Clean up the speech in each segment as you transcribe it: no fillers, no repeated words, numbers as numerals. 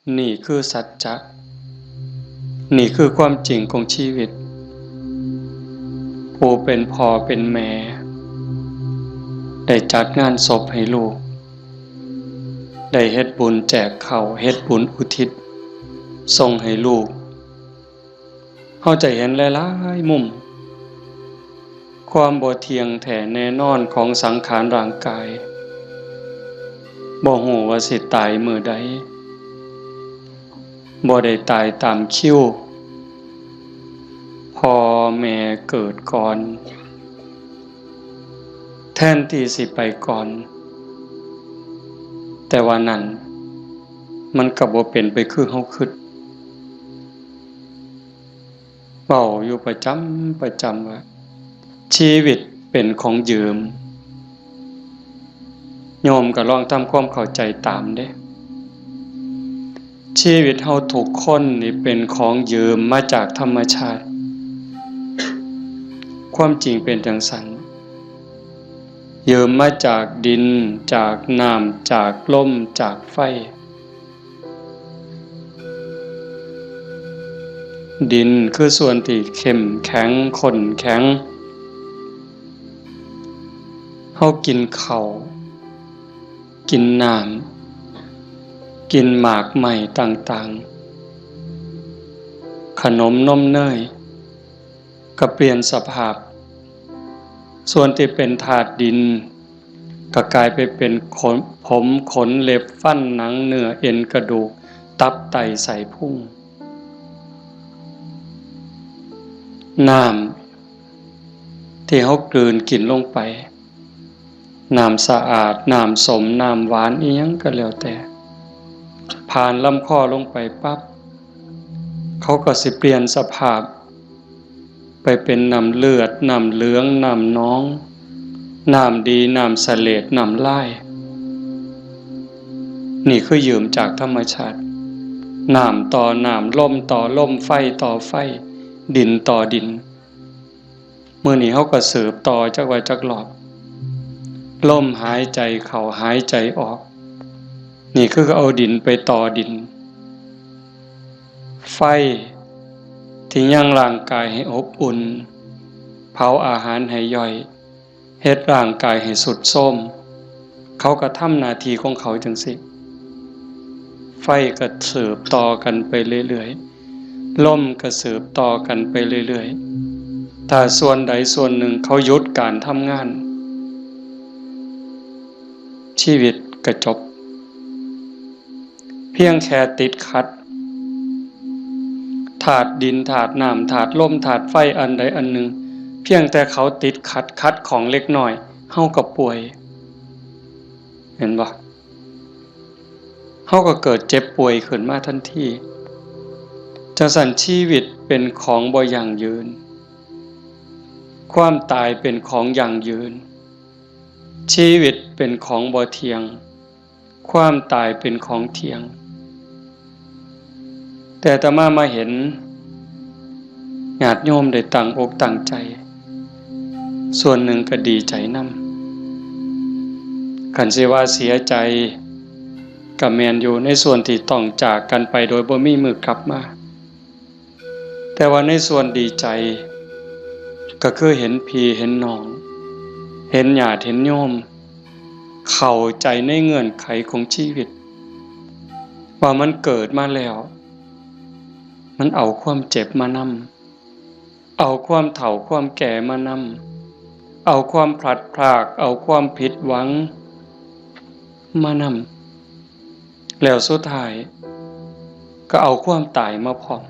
นี่คือสัจจะนี่คือความจริงของชีวิตผู้เป็นพ่อเป็นแม่ได้จัดงานศพให้ลูกได้เฮ็ดบุญแจกข้าวเฮ็ดบุญอุทิศส่งให้ลูกเฮาจะเห็นหลายๆมุมความบ่เที่ยงแท้แน่นอนของสังขารร่างกายบ่ฮู้ว่าสิตายมื้อใดบ่ได้ตายตามคิวพ่อแม่เกิดก่อนแทนที่สิไปก่อนแต่ว่านั้นมันก็บ่เป็นไปคือเฮาคิดเว้าอยู่ประจำว่าชีวิตเป็นของยืมโยมก็ลองทำความเข้าใจตามเด้ชีวิตเฮาทุกคนนี่เป็นของยืมมาจากธรรมชาติความจริงเป็นจังซั่นยืมมาจากดินจากน้ำจากลมจากไฟดินคือส่วนที่เข้มแข็งข้นแข็งเฮากินข้าวกินน้ำกินหมากไหม้ต่างๆขนมนมเนยก็เปลี่ยนสภาพส่วนที่เป็นธาตุดินก็กลายไปเป็นผมขนเล็บฟันหนังเนื้อเอ็นกระดูกตับไตไส้พุงน้ำที่เขากลืนกินลงไปน้ำสะอาดน้ำสมน้ำหวานอีหยังก็แล้วแต่ผ่านลำคอลงไปปั๊บเขาก็สิเปลี่ยนสภาพไปเป็นน้ำเลือดน้ำเหลืองน้ำน้องน้ำดีน้ำเสลดน้ำลายนี่คือยืมจากธรรมชาติน้ำต่อน้ำลมต่อลมไฟต่อไฟดินต่อดินเมื่อนี้เขาก็สืบต่อจากไว้จากหลอบลมหายใจเข้าหายใจออกนี่คือเอาดินไปต่อดินไฟที่ยังร่างกายให้อบอุ่นเผาอาหารให้ย่อยเฮ็ดร่างกายให้สุดโทรมเขาก็ทำหน้าที่ของเขาจังสิไฟก็สืบต่อกันไปเรื่อยๆลมก็สืบต่อกันไปเรื่อยๆถ้าส่วนใดส่วนหนึ่งเขาหยุดการทำงานชีวิตก็จบเพียงแค่ติดขัดธาตุดินธาตุน้ำธาตุลมธาตุไฟอันใดอันหนึ่งเพียงแต่เขาติดขัดของเล็กน้อยเฮาก็ป่วยเห็นบ่เฮาก็เกิดเจ็บป่วยขึ้นมาทันทีจังซั่นชีวิตเป็นของบ่ยั่งยืนความตายเป็นของยั่งยืนชีวิตเป็นของบ่เที่ยงความตายเป็นของเที่ยงแต่อาตมามาเห็นญาติโยมได้ตั้งอกตั้งใจส่วนหนึ่งก็ดีใจนำคันสิว่าเสียใจก็แม่นอยู่ในส่วนที่ต้องจากกันไปโดยบ่มีมื้อกลับมาแต่ว่าในส่วนดีใจก็คือเห็นพี่เห็นน้องเห็นญาติเห็นโยมเข้าใจในเงื่อนไขของชีวิตว่ามันเกิดมาแล้วมันเอาความเจ็บมานำเอาความเฒ่าความแก่มานำเอาความพลัดพรากเอาความผิดหวังมานำแล้วสุดท้ายก็เอาความตายมาพร้อม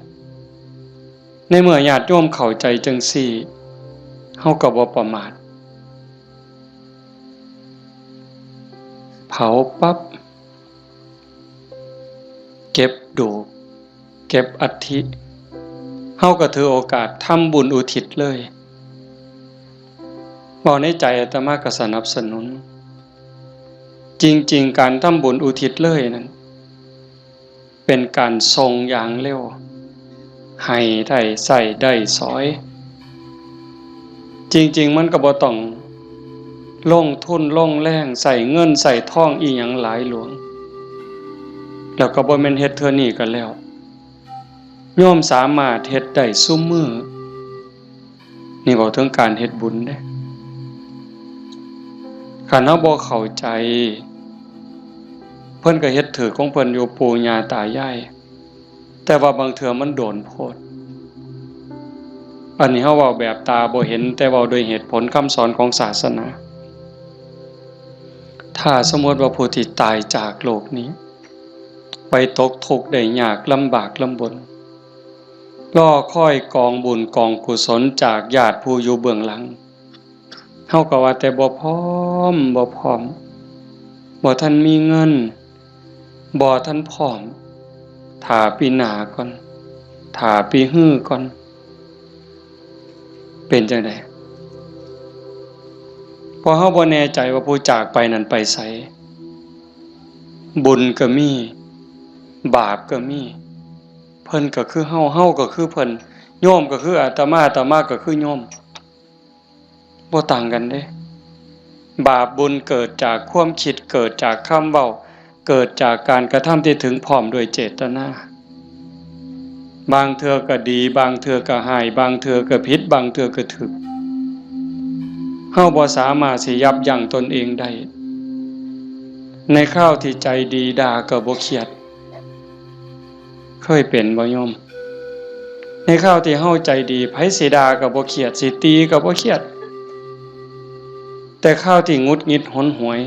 ในเมื่อญาติโยมเข้าใจจังซี่เฮาก็บ่ประมาทเผาปั๊บเก็บดูกเก็บอัฐิเฮาก็ถือโอกาสทำบุญอุทิศเลยบ่ในใจอาตมาก็สนับสนุนจริงๆการทำบุญอุทิศเลยนั้นเป็นการส่งอย่างเร็วให้ได้ใส่ได้สอยจริงๆมันก็บ่ต้องลงทุนลงแรงใส่เงินใส่ทองอีหยังหลายหลวง แล้วก็บ่แม่นเฮ็ดเทื่อนี้กันแล้วโยมสามารถเฮ็ดได้ซุมื้อนี่บอกถึงการเฮ็ดบุญเด้คันเฮาบ่เข้าใจเพิ่นก็เฮ็ดถือของเพิ่นอยู่ปู่ย่าตายายแต่ว่าบางเทื่อมันโดนโพดอันนี้เฮาเว้าแบบตาบ่เห็นแต่เว้าโดยเหตุผลคำสอนของศาสนาถ้าสมมติว่าผู้ที่ตายจากโลกนี้ไปตกทุกข์ได้ยากลำบากลำบนรอคอยกองบุญกองกุศลจากญาติผู้อยู่เบื้องหลังเฮาก็ว่าแต่บ่พร้อมบ่ทันมีเงินบ่ทันพร้อมถ้าปีหน้าก่อนถ้าปีฮื้อก่อนเป็นจังได๋พอเฮาบ่แน่ใจว่าผู้จากไปนั้นไปไสบุญก็มีบาปก็มีเพิ่นก็คือเฮาก็คือเพิ่นโยมก็คืออาตมาก็คือโยมบ่ต่างกันเด้บาปบุญเกิดจากความคิดเกิดจากคำเว้าเกิดจากการกระทำที่ถึงพร้อมด้วยเจตนาบางเทื่อก็ดีบางเทื่อก็ร้ายบางเทื่อก็ผิดบางเทื่อก็ถูกเฮาบ่สามารถสิยับยั้งตนเองได้ในคราวที่ใจดีด่าก็บ่เครียดเคยเป็นบ่โยมในคราวที่เฮาใจดีไผสิด่าก็บ่เครียดสิตีก็บ่เครียดแต่คราวที่หงุดหงิดหนหวย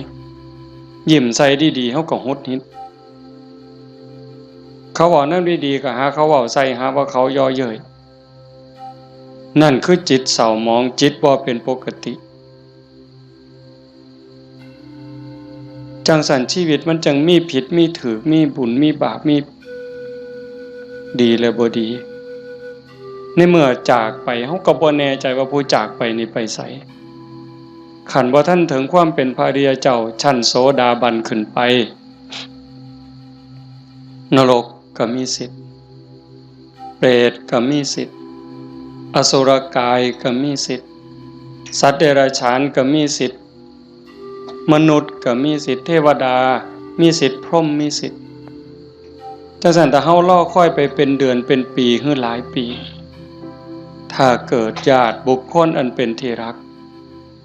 ยิ้มใส่ดีๆเฮาก็หงุดหงิดเขาเว้านำดีๆก็หาเขาเว้าใส่หาว่าเขาย่อเย้ยนั่นคือจิตเศร้าหมองจิตบ่เป็นปกติจังสันชีวิตมันจังมีผิดมีถูกมีบุญมีบาปมีดีและบ่ดีในเมื่อจากไปเฮาก็บ่แน่ใจว่าผู้จากไปนี่ไปไสคันบ่ทันถึงความเป็นพระอริยเจ้าชั้นโสดาบันขึ้นไปนรกก็มีสิทธิ์เปรตก็มีสิทธิ์อสุรกายก็มีสิทธิ์สัตว์เดรัจฉานก็มีสิทธิ์มนุษย์ก็มีสิทธิ์เทวดามีสิทธิ์พรหมมีสิทธิ์จังซั่นถ้าเฮารอคอยไปเป็นเดือนเป็นปีหรือหลายปีถ้าเกิดญาติบุคคลอันเป็นที่รัก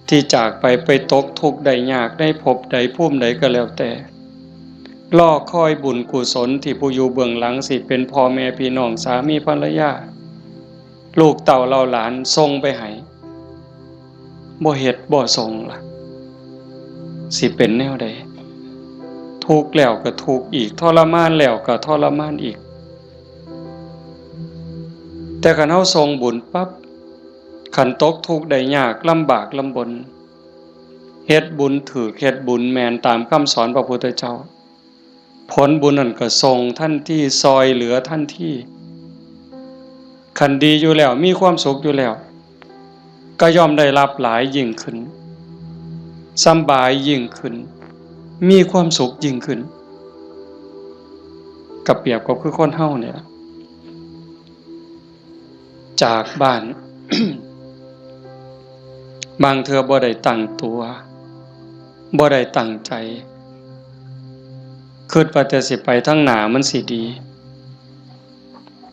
ที่จากไปตกทุกข์ได้ยากได้พบใดภูมิใดก็แล้วแต่รอคอยบุญกุศลที่ผู้อยู่เบื้องหลังสิเป็นพ่อแม่พี่น้องสามีภรรยาลูกเต่าเหล่าหลานส่งไปให้บ่เฮ็ดบ่ส่งล่ะสิเป็นแนวใดทุกข์แล้วก็ทุกข์อีกทรมานแล้วก็ทรมานอีกแต่คันเฮาส่งบุญปั๊บคันตกทุกข์ได้ยากลำบากลำบนเฮ็ดบุญถูกเฮ็ดบุญแม่นตามคำสอนพระพุทธเจ้าผลบุญนั้นก็ส่งทันทีซอยเหลือทันทีคันดีอยู่แล้วมีความสุขอยู่แล้วก็ย่อมได้รับหลายยิ่งขึ้นสำบายยิ่งขึ้นมีความสุขยิ่งขึ้นกับเปรียบกับคือคนเฮาเนี่ยจากบ้าน บางเทื่อบ่ได้ตั้งตัวบ่ได้ตั้งใจคิดว่าแต่สิไปทางหน้ามันสิดี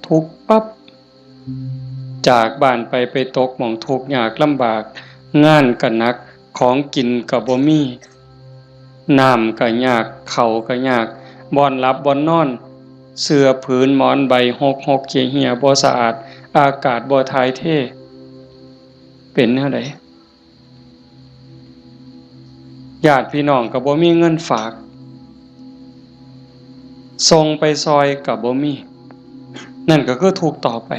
ทุกข์ปั๊บจากบ้านไปตกหม้องทุกข์ยากลำบากงานก็หนักของกินก็บ่มีน้ำก็ยากข้าวก็ยากบ่อนหลับบ่อนนอนเสื้อผืนหมอนใบหกเหี่ยบ่สะอาดอากาศบ่ถ่ายเทเป็นแนวใดญาติพี่น้องก็บ่มีเงินฝากส่งไปซอยก็บ่มีนั่นก็คือทุกข์ต่อไป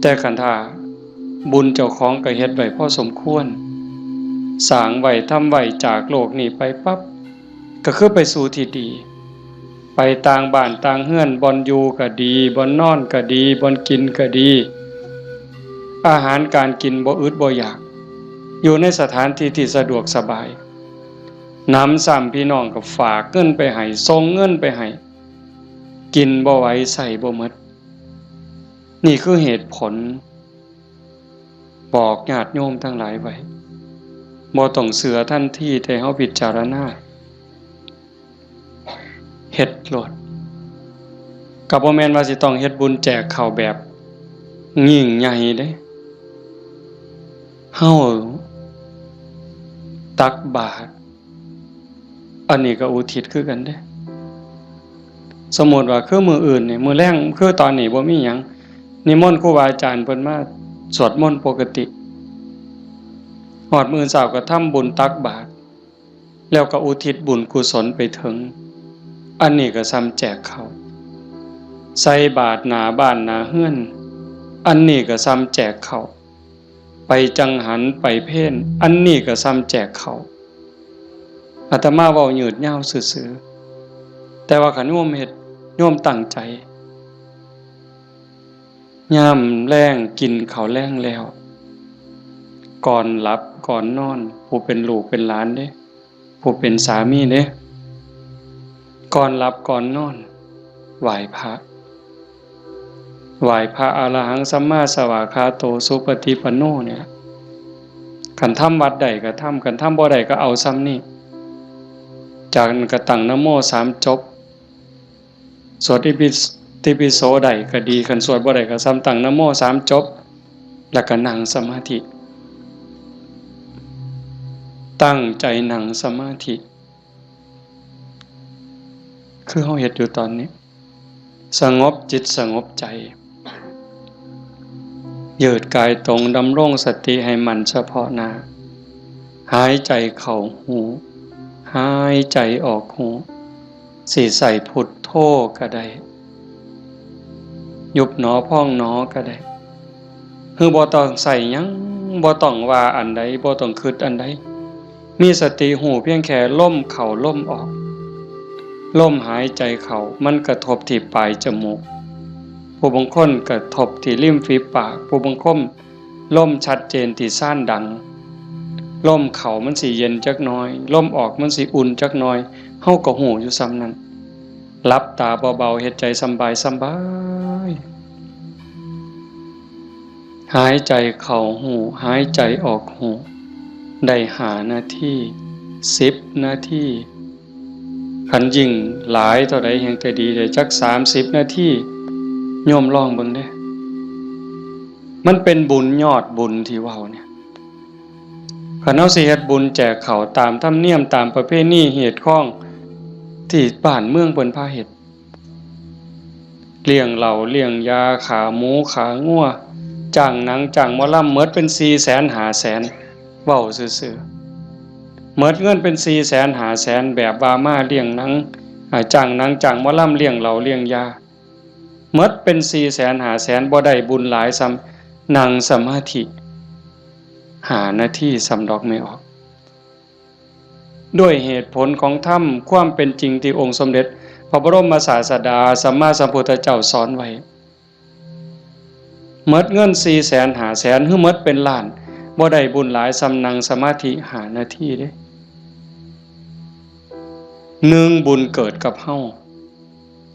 แต่คันถ้าบุญเจ้าของก็เฮ็ดไว้พอสมควรสร้างไว้ทำไว้จากโลกนี้ไปปั๊บก็คือไปสู่ที่ดีไปต่างบ้านต่างเฮือนบ่อนอยู่ก็ดีบ่อนนอนก็ดีบ่อนกินก็ดีอาหารการกินบ่อึดบ่อยากอยู่ในสถานที่ที่สะดวกสบายน้ำซ้ำพี่น้องก็ฝากเงินไปให้ส่งเงินไปให้กินบ่ไหวใส่บ่หมดนี่คือเหตุผลบอกญาติโยมทั้งหลายไว้บ่ต้องเสือทันทีแต่เฮาพิจารณา ฮ็ดโลดก็บ่แม่นว่าสิต้องเฮ็ดบุญแจกข้าวแบบยิ่งใหญ่เด้เฮาตักบาตรอันนี้ก็อุทิศคือกันเด้สมมุติว่าคือมื้ออื่นนี่มื้อแลงคือตอนนี้บ่มีหยังนิมนต์ครูบาอาจารย์เพิ่นมาสวดมนต์ปกติฮอดมื้อเช้าก็ทำบุญตักบาตรแล้วก็อุทิศบุญกุศลไปถึงอันนี้ก็ซ้ำแจกข้าวใส่บาตรหน้าบ้านหน้าเฮือนอันนี้ก็ซ้ำแจกข้าวไปจังหันไปเพลอันนี้ก็ซ้ำแจกข้าวอาตมาเว้ายืดยาวซื่อๆแต่ว่าคันโยมเฮ็ดโยมตั้งใจยามแลงกินข้าวแลงแล้วก่อนหลับก่อนนอนผู้เป็นลูกเป็นหลานเด้ผู้เป็นสามีเด้ก่อนหลับก่อนนอนไหว้พระอรหังสัมมาสวากขาโตสุปฏิปันโนเนี่ยคันทำวัดใดก็ทำคันทำบ่ใดก็เอาซ้ำนี่จากนั้นก็ตั้งนะโม3จบสวดอิติปิโสใดก็ดีคันสวดบ่ใดก็ซ้ำตั้งนะโม3จบแล้วก็นั่งสมาธิตั้งใจนั่งสมาธิคือเฮาเฮ็ดอยู่ตอนนี้สงบจิตสงบใจยืดกายตรงดำรงสติให้มันเฉพาะหน้าหายใจเข้าหูหายใจออกหูสิใส่พุทโธก็ได้ยุบหนอพองหนอก็ได้คือบ่ต้องใส่หยังบ่ต้องว่าอันใดบ่ต้องคิดอันใดมีสติหูเพียงแค่ลมเข้าลมออกลมหายใจเข้ามันกระทบที่ปลายจมูกผู้บางคนกระทบที่ริมฝีปากผู้บางคนลมชัดเจนที่ซ่านดังลมเข้ามันสิเย็นจักหน่อยลมออกมันสิอุ่นจักหน่อยเฮาก็หูอยู่ซ้ำนั้นหลับตาเบาๆเฮ็ดใจสบายหายใจเข้าหูหายใจออกหูได้5 นาที10 นาทีคันยิ่งหลายเท่าใดแห่งจะดีได้จัก30 นาทีโยมลองเบิ่งเด้มันเป็นบุญยอดบุญที่เว้าเนี่ยคันเฮาสิเฮ็ดบุญแจกข้าวตามธรรมเนียมตามประเพณีเหตุข้องที่บ้านเมืองเพิ่นพาเฮ็ดเลี้ยงเหล้าเลี้ยงยาขาหมูขางัวจ้างหนังจ้างหมอลำหมดเป็น 400,000 500,000เว้าซื่อๆหมดเงินเป็น 400,000 500,000แบบว่ามาเลี้ยงหนังจ้างหนังจ้างหมอลำเลี้ยงเหล้าเลี้ยงยาหมดเป็น 400,000 500,000บ่ได้บุญหลายซ้ำนั่งสมาธิ5 นาทีสำดอกไม่ออกด้วยเหตุผลของธรรมความเป็นจริงที่องค์สมเด็จพระบรมศาสดาสัมมาสัมพุทธเจ้าสอนไว้หมดเงิน 400,000 500,000หรือหมดเป็นล้านบ่ได้บุญหลายสำนั่งสมาธิ5 นาทีเด้1บุญเกิดกับเฮา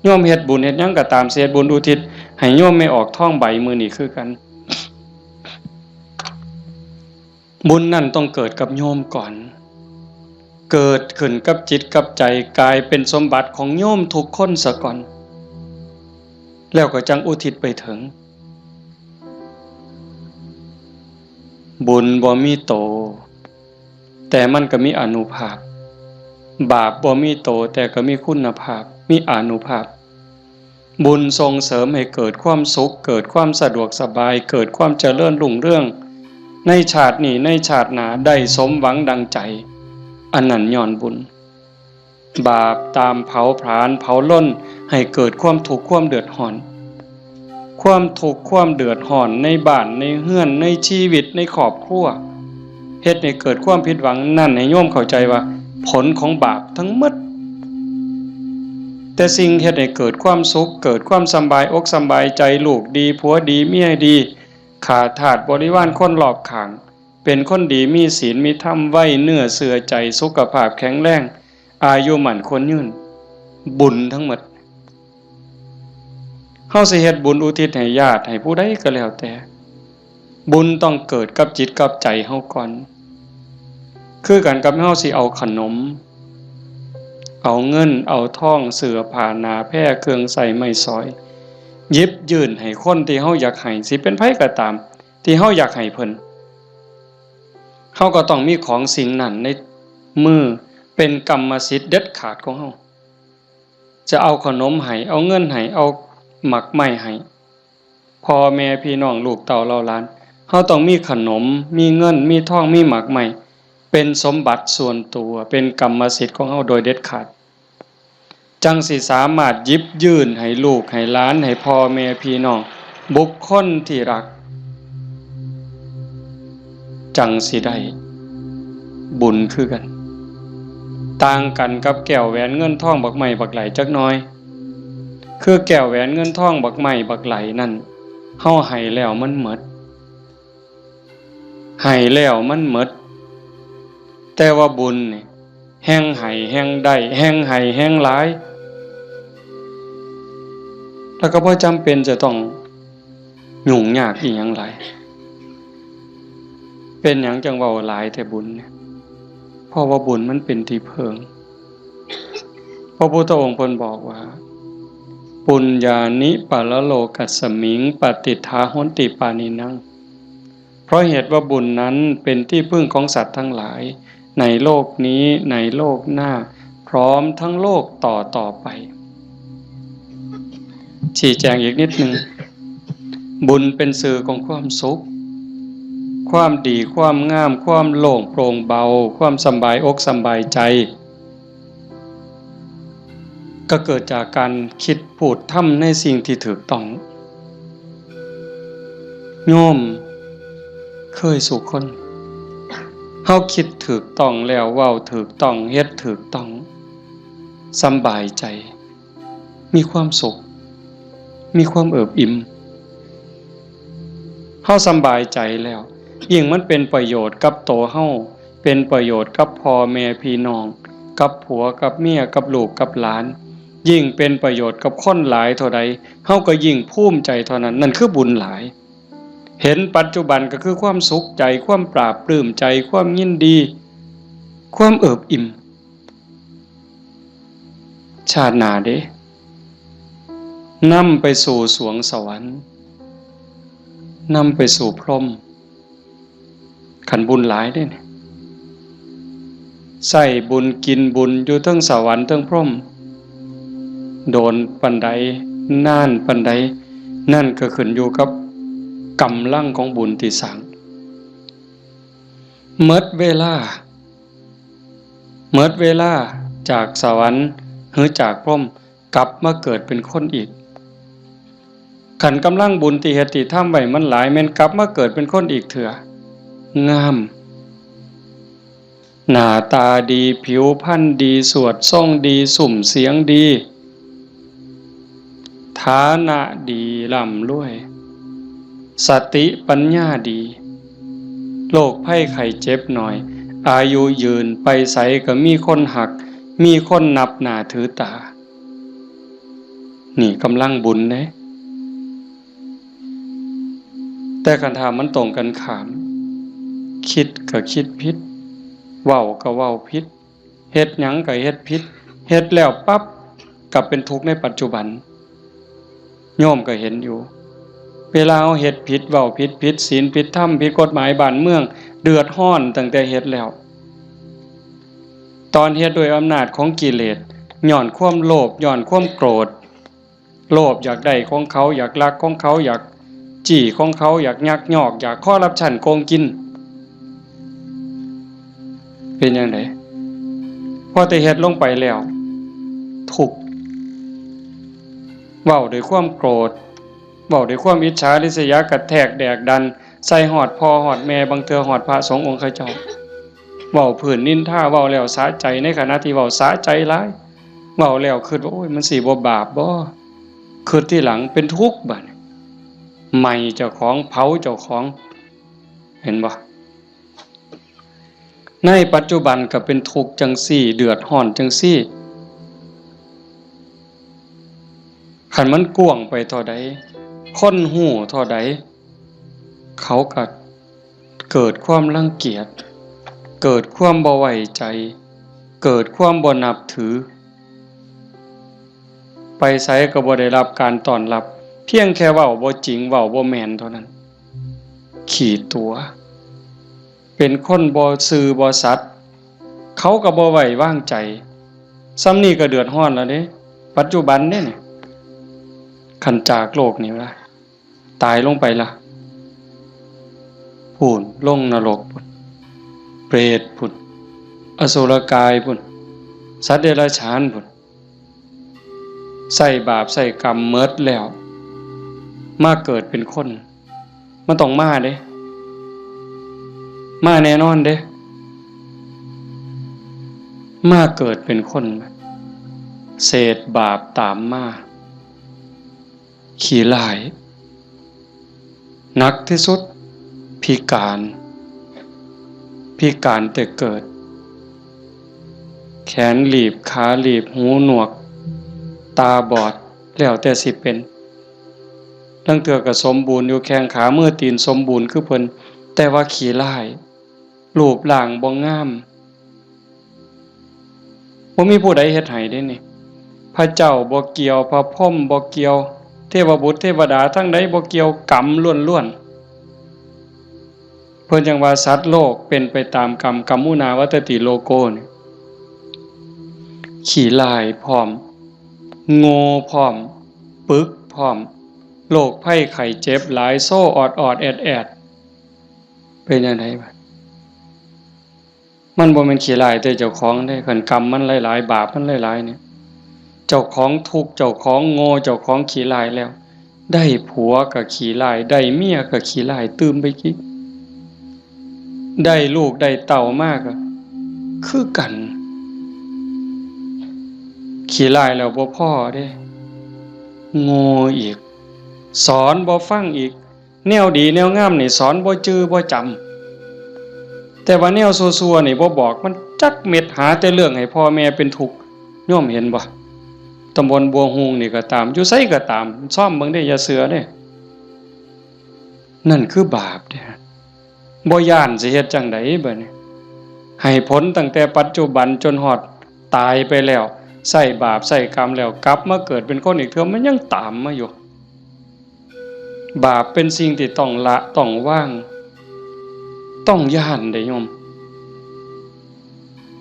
โยมเฮ็ดบุญเฮ็ดหยังก็ตามเสียบุญอุทิศให้โยมไม่ออกท้องใบมื้อนี้คือกันบุญนั่นต้องเกิดกับโยมก่อนเกิดขึ้นกับจิตกับใจกลายเป็นสมบัติของโยมทุกคนซะก่อนแล้วก็จังอุทิศไปถึงบุญบ่มีโตแต่มันก็มีอานุภาพบาปบ่มีโตแต่ก็มีคุณภาพมีอานุภาพบุญส่งเสริมให้เกิดความสุขเกิดความสะดวกสบายเกิดความเจริญรุ่งเรืองในชาตินี้ในชาติหน้าได้สมหวังดังใจอันนั้นย้อนบุญบาปตามเผาผลาญเผาล้นให้เกิดความทุกข์ความเดือดร้อนความทุกข์ความเดือดร้อนในบ้านในเฮือนในชีวิตในครอบครัวเฮ็ดให้เกิดความผิดหวังนั่นให้โยมเข้าใจว่าผลของบาปทั้งหมดแต่สิ่งเฮ็ดให้เกิดความสุขเกิดความสำบายอกสำบายใจลูกดีผัวดีเมียดีขาทาสบริวารคนรอบข้างเป็นคนดีมีศีลมีธรรมไว้เนื้อเสื่อใจสุขภาพแข็งแรงอายุมั่นคนยืนบุญทั้งหมดเฮาสิเฮ็ดบุญอุทิศให้ญาติให้ผู้ใดก็แล้วแต่บุญต้องเกิดกับจิตกับใจเฮาก่อนคือกันกับเฮาสิเอาขนม เอาเงินเอาทองเสื้อผ้าหนาแพร่เครื่องใส่ไม้สอยหยิบยื่นให้คนที่เฮาอยากให้สิเป็นไผก็ตามที่เฮาอยากให้เพิ่นเฮาก็ต้องมีของสิ่งนั้นในมือเป็นกรรมสิทธิ์เด็ดขาดของเฮาจะเอาขนมให้เอาเงินให้เอาหมักไม้ให้พ่อแม่พี่น้องลูกเต้าเหล่าหลานเฮาต้องมีขนมมีเงินมีทองมีหมักไม้เป็นสมบัติส่วนตัวเป็นกรรมสิทธิ์ของเฮาโดยเด็ดขาดจังสิสามารถหยิบยื่นให้ลูกให้หลานให้พ่อแม่พี่น้องบุคคลที่รักจังสิได้บุญคือกันต่างกันกับแก้วแหวนเงินทองบักไม้บักไหลจักหน่อยคือแก้วแหวนเงินทองบักไม้บักไหลนั่นเฮาให้แล้วมันหมดให้แล้วมันหมดแต่ว่าบุญนี่แห่งให้แห่งได้แห่งให้แห่งหลายแล้วก็บ่จำเป็นจะต้องยุ่งยากอีหยังหลายเป็นหยังจังเว้าหลายแต่บุญเนี่ยเพราะว่าบุญมันเป็นที่พึ่งพระพุทธองค์เพิ่นบอกว่าปุญญานิปะละโลกัสสมิงปฏิทาหนติปานินังเพราะเหตุว่าบุญนั้นเป็นที่พึ่งของสัตว์ทั้งหลายในโลกนี้ในโลกหน้าพร้อมทั้งโลกต่อไปชี้แจงอีกนิดนึงบุญเป็นสื่อของความสุขความดีความงามความโล่งโปร่งเบาความสบายอกสบายใจก็เกิดจากการคิดพูดทำในสิ่งที่ถูกต้องโยมเคยสุขคนเฮาคิดถูกต้องแล้วเว้าถูกต้องเฮ็ดถูกต้องสบายใจมีความสุขมีความเอิบอิ่มเฮาสบายใจแล้วยิ่งมันเป็นประโยชน์กับตัวเฮาเป็นประโยชน์กับพ่อแม่พี่น้องกับผัวกับเมียกับลูกกับหลานยิ่งเป็นประโยชน์กับคนหลายเท่าใดเฮาก็ยิ่งภูมิใจเท่านั้นนั่นคือบุญหลายเห็นปัจจุบันก็คือความสุขใจความปราบปลื้มใจความยินดีความเอิบอิ่มชาติหน้าเด้นำไปสู่สวงสวรรค์นำไปสู่พรหมขันบุญหลายเด้เนี่ยใส่บุญกินบุญอยู่ทั้งสวรรค์ทั้งพรหมโดนปันใดน่านปันใดนั่นก็ขึ้นอยู่กับกำลังของบุญที่สั่งเมิดเวลาจากสวรรค์หรือจากพรหมกลับมาเกิดเป็นคนอีกขันกำลังบุญที่เฮ็ดที่ทำไว้มันหลายแม่นกลับมาเกิดเป็นคนอีกเถื่องามหน้าตาดีผิวพรรณดีสวดทรงดีสุ่มเสียงดีฐานะดีร่ำรวยสติปัญญาดีโรคภัยไข้เจ็บหน่อยอายุยืนไปไสก็มีคนหักมีคนนับหน้าถือตานี่กำลังบุญเด้แต่คันถามมันตรงกันข้ามคิดก็คิดผิดเว้าก็เว้าผิดเฮ็ดหยังก็เฮ็ดผิดเฮ็ดแล้วปั๊บก็เป็นทุกข์ในปัจจุบันโยมก็เห็นอยู่เวลาเฮ็ดผิดเว้าผิดศีลผิดธรรมผิดกฎหมายบ้านเมืองเดือดร้อนตั้งแต่เฮ็ดแล้วตอนเฮ็ดด้วยอำนาจของกิเลสย้อนความโลภย้อนความโกรธโลภอยากได้ของเขาอยากลักของเขาอยากจี้ของเขาอยากยักยอกอยากคอร์รัปชันโกงกินเป็นจังได๋พอแต่เฮ็ดลงไปแล้วทุกข์เว้าด้วยความโกรธเว้าด้วยความอิจฉาริษยากระแทกแดกดันใส่ฮอดพ่อฮอดแม่บางเทื่อฮอดพระสงฆ์องค์ข้าเจ้าเว้าพื้นนินทาเว้าแล้วสะใจในขณะที่เว้าสะใจหลายเว้าแล้วคิดว่าโอ้ยมันสิบ่บาปบ่คิดทีหลังเป็นทุกข์บัดใหม่เจ้าของเผาเจ้าของเห็นบ่ในปัจจุบันก็เป็นทุกข์จังซี่เดือดร้อนจังซี่คันมันกว้างไปเท่าใดคนฮู้เท่าใดเขาก็เกิดความรังเกียจเกิดความบ่ไว้ใจเกิดความบ่นับถือ ไปไสก็บ่ได้รับการต้อนรับเพียงแค่เว้าบ่จริงเว้าบ่แม่นเท่านั้นขี้ตัวเป็นคนบ่ซื่อบ่สัตย์เขาก็บ่ไว้วางใจซ้ำนี้ก็เดือดร้อนแล้วเด้ปัจจุบันเนี่ยคันจากโลกนี้ล่ะตายลงไปล่ะพูนลงนรกพุ่นเปรตพุ่นอสุรกายพุ่นสัตว์เดรัจฉานพุ่นใส่บาปใส่กรรมเมิดแล้วมาเกิดเป็นคนมันต้องมาเด้มาแน่นอนเด้มาเกิดเป็นคนเศษบาปตามมาขี้ร้ายหนักที่สุดพิการแต่เกิดแขนหลีบขาหลีบหูหนวกตาบอดแล้วแต่สิเป็นลังเทื่อก็สมบูรณ์อยู่แข้งขามือตีนสมบูรณ์คือเพิ่นแต่ว่าขี้ร้ายรูปร่างบ่งามบ่มีผู้ใดเฮ็ดให้ได้นี่พระเจ้าบ่เกี่ยวพระพรหมบ่เกี่ยวเทวบุตรเทวดาทั้งใดบ่เกี่ยวกรรมล้วนๆเพิ่นจังว่าสัตว์โลกเป็นไปตามกรรมกัมมุนาวัตติโลโกนี่ขี้ร้ายพร้อมโง่พร้อมปึกพร้อมโรคภัยไข้เจ็บหลายโซ่ออดแอดเป็นจังได๋บัดมันบ่แม่นขี้ร้ายแต่เจ้าของเด้คันกรรมมันหลายๆบาปมันหลายๆเนี่ยเจ้าของทุกข์เจ้าของโง่เจ้าของขี้ร้ายแล้วได้ผัวก็ขี้ร้ายได้เมียก็ขี้ร้ายตื่มไปกินได้ลูกได้เต้ามาก็คือกันขี้ร้ายแล้วบ่พอเด้โง่อีกสอนบ่ฟังอีกแนวดีแนวงามนี่สอนบ่จื้อบ่จำแต่ว่าแนวซั่วๆนี่บ่บอกมันจักเม็ดหาแต่เรื่องให้พ่อแม่เป็นทุกข์โยมเห็นบ่ตำบลบัวฮูงนี่ก็ตามอยู่ไสก็ตามซ่อมเบิ่งได้อย่าเสือเด้นั่นคือบาปเด้บ่ย้านสิเฮ็ดจังได๋บัดนี้ให้ผลตั้งแต่ปัจจุบันจนฮอดตายไปแล้วใส่บาปใส่กรรมแล้วกลับมาเกิดเป็นคนอีกเทื่อมันยังตามมาอยู่บาปเป็นสิ่งที่ต้องละต้องวางต้องย้านได้โยม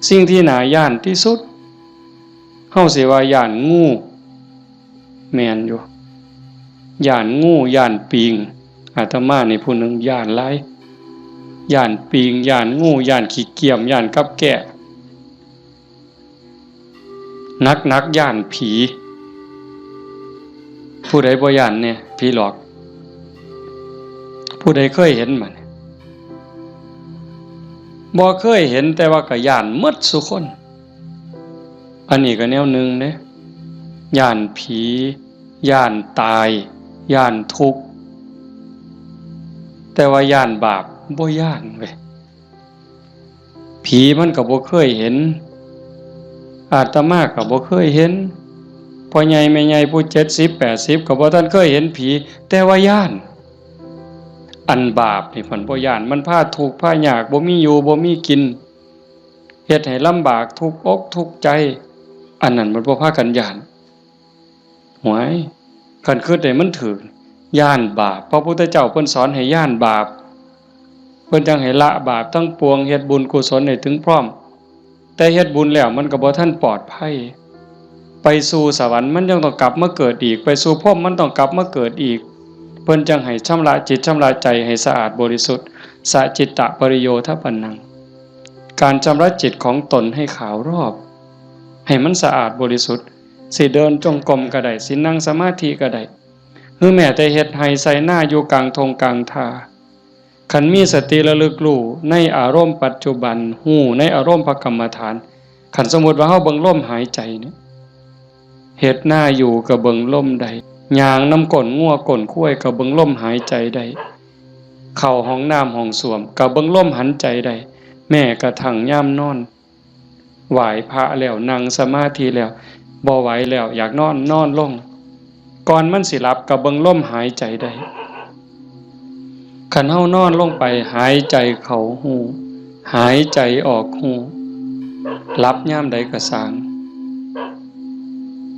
สิ่งที่น่าย้านที่สุดเฮาสิว่าย้านงูแม่นอยู่ย้านงูย้านปิงอาตมานี่ผู้หนึงย้านหลายย้านปิงย้านงูย้านขี้เกียจย้านกับแกะนักย้านผีผู้ใดบ่ย้านเนี่ยผีหลอกผู้ใดเคยเห็นมันบ่เคยเห็นแต่ว่าก็ย้านหมดซุคนอันนี้ก็แนวหนึ่งเด้ย้านผีย้านตายย้านทุกข์แต่ว่าย้านบาปบ่ย้านเว้ยผีมันก็บ่เคยเห็นอาตมาก็บ่เคยเห็นพ่อใหญ่แม่ใหญ่ผู้70 80ก็บ่ทันเคยเห็นผีแต่ว่าย้านอันบาปนี่เพิ่นบ่ย้านมันพาทุกข์พายากบ่มีอยู่บ่มีกินเฮ็ดให้ลำบากทุกข์อกทุกข์ใจอันนั้นมันบ่พากันย้านหวยคันคิดได้มันถูกย้านบาปพระพุทธเจ้าเพิ่นสอนให้ย้านบาปเพิ่นจังให้ละบาปทั้งปวงเฮ็ดบุญกุศลให้ถึงพร้อมแต่เฮ็ดบุญแล้วมันก็บ่ทันปลอดภัยไปสู่สวรรค์มันยังต้องกลับมาเกิดอีกไปสู่พรหมมันต้องกลับมาเกิดอีกเพิ่นจังให้ชำระจิตชำระใจให้สะอาดบริสุทธิ์สะจิตตะปริโยทปันนังการชำระจิตของตนให้ขาวรอบให้มันสะอาดบริสุทธิ์สิเดินจงกรมก็ได้สินั่งสมาธิก็ได้หรือแม้แต่เฮ็ดให้ใส่หน้าอยู่กลางทงกลางทาคันมีสติระลึกรู้ในอารมณ์ปัจจุบันฮู้ในอารมณ์พระกรรมฐานคันสมมุติว่าเฮาเบิ่งลมหายใจเนี่ยเฮ็ดหน้าอยู่ก็เบิ่งลมได้ย่างน้ำก้นงัวก้นข้วยก็เบิ่งลมหายใจได้เข้าห้องน้ำห้องส้วมก็เบิ่งลมหันใจได้แม้กระทั่งยามนอนไหว้พระแล้วนั่งสมาธิแล้วบ่ไหวแล้วอยากนอนนอนลงก่อนมันสิหลับก็เบิ่งลมหายใจได้คันเฮานอนลงไปหายใจเข้าหูหายใจออกหูหลับยามใดก็สร้าง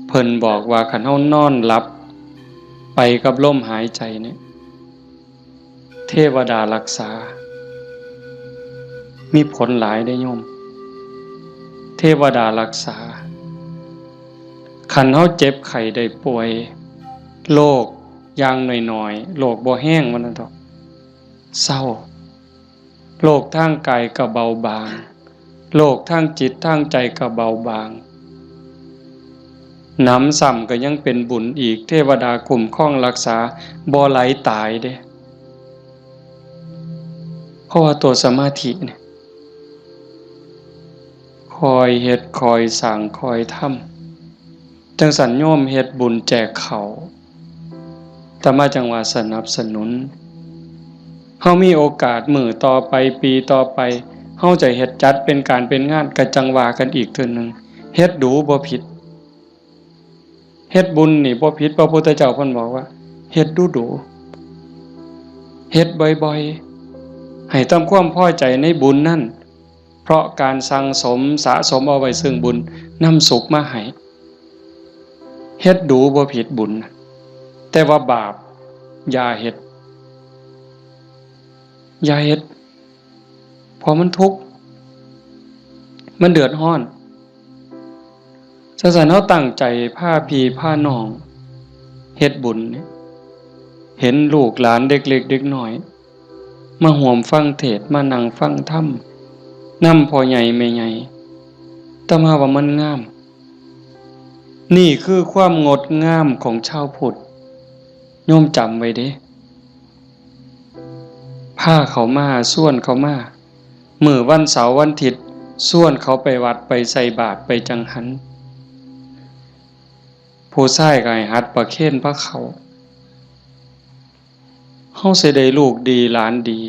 เพิ่นบอกว่าคันเฮานอนหลับไปกับลมหายใจเนี่ยเทวดารักษามีผลหลายได้โยมเทวดารักษาคันเฮาเจ็บไข้ได้ป่วยโรคอย่างน้อยๆโรคบ่แห้งว่านั่นดอกเศร้าโรคทางกายก็เบาบางโรคทางจิตทางใจก็เบาบางหนำซ้ำก็ยังเป็นบุญอีกเทวดาคุ้มครองรักษาบ่ไหลตายเด้เพราะว่าตัวสมาธิเนี่ยคอยเฮ็ดคอยสร้างคอยทำจังสันโยมเฮ็ดบุญแจกเขาแต่มาจังว่าสนับสนุนเฮามีโอกาสมื้อต่อไปปีต่อไปเฮาจะเฮ็ดจัดเป็นการเป็นงานก็จังว่ากันอีกเทื่อนึงเฮ็ดดูบ่ผิดเฮ็ดบุญนี่บ่ผิดพระพุทธเจ้าเพิ่นบอกว่าเฮ็ดดูๆเฮ็ดบ่อยๆให้ทำความพอใจในบุญนั่นเพราะการสั่งสมสะสมเอาไว้ซึ่งบุญนำสุขมาให้เฮ็ดดูบ่ผิดบุญแต่ว่าบาปอย่าเฮ็ดเพราะมันทุกข์มันเดือดร้อนฉะนั้นเฮาตั้งใจพาพี่พาน้องเฮ็ดบุญเนี่ยเห็นลูกหลานเด็กเล็กเด็กน้อยมาร่วมฟังเทศน์มานั่งฟังธรรมนำพ่อใหญ่แม่ใหญ่แต่มาว่ามันงามนี่คือความงดงามของชาวพุทธโยมจำไว้เด้พาเขามาส่วนเขามามื้อวันเสาร์วันอาทิตย์ส่วนเขาไปวัดไปใส่บาตรไปจังหันผู้ชายก็ให้หัดประเคนพระเขาเฮาสิได้ลูกดีหลานดี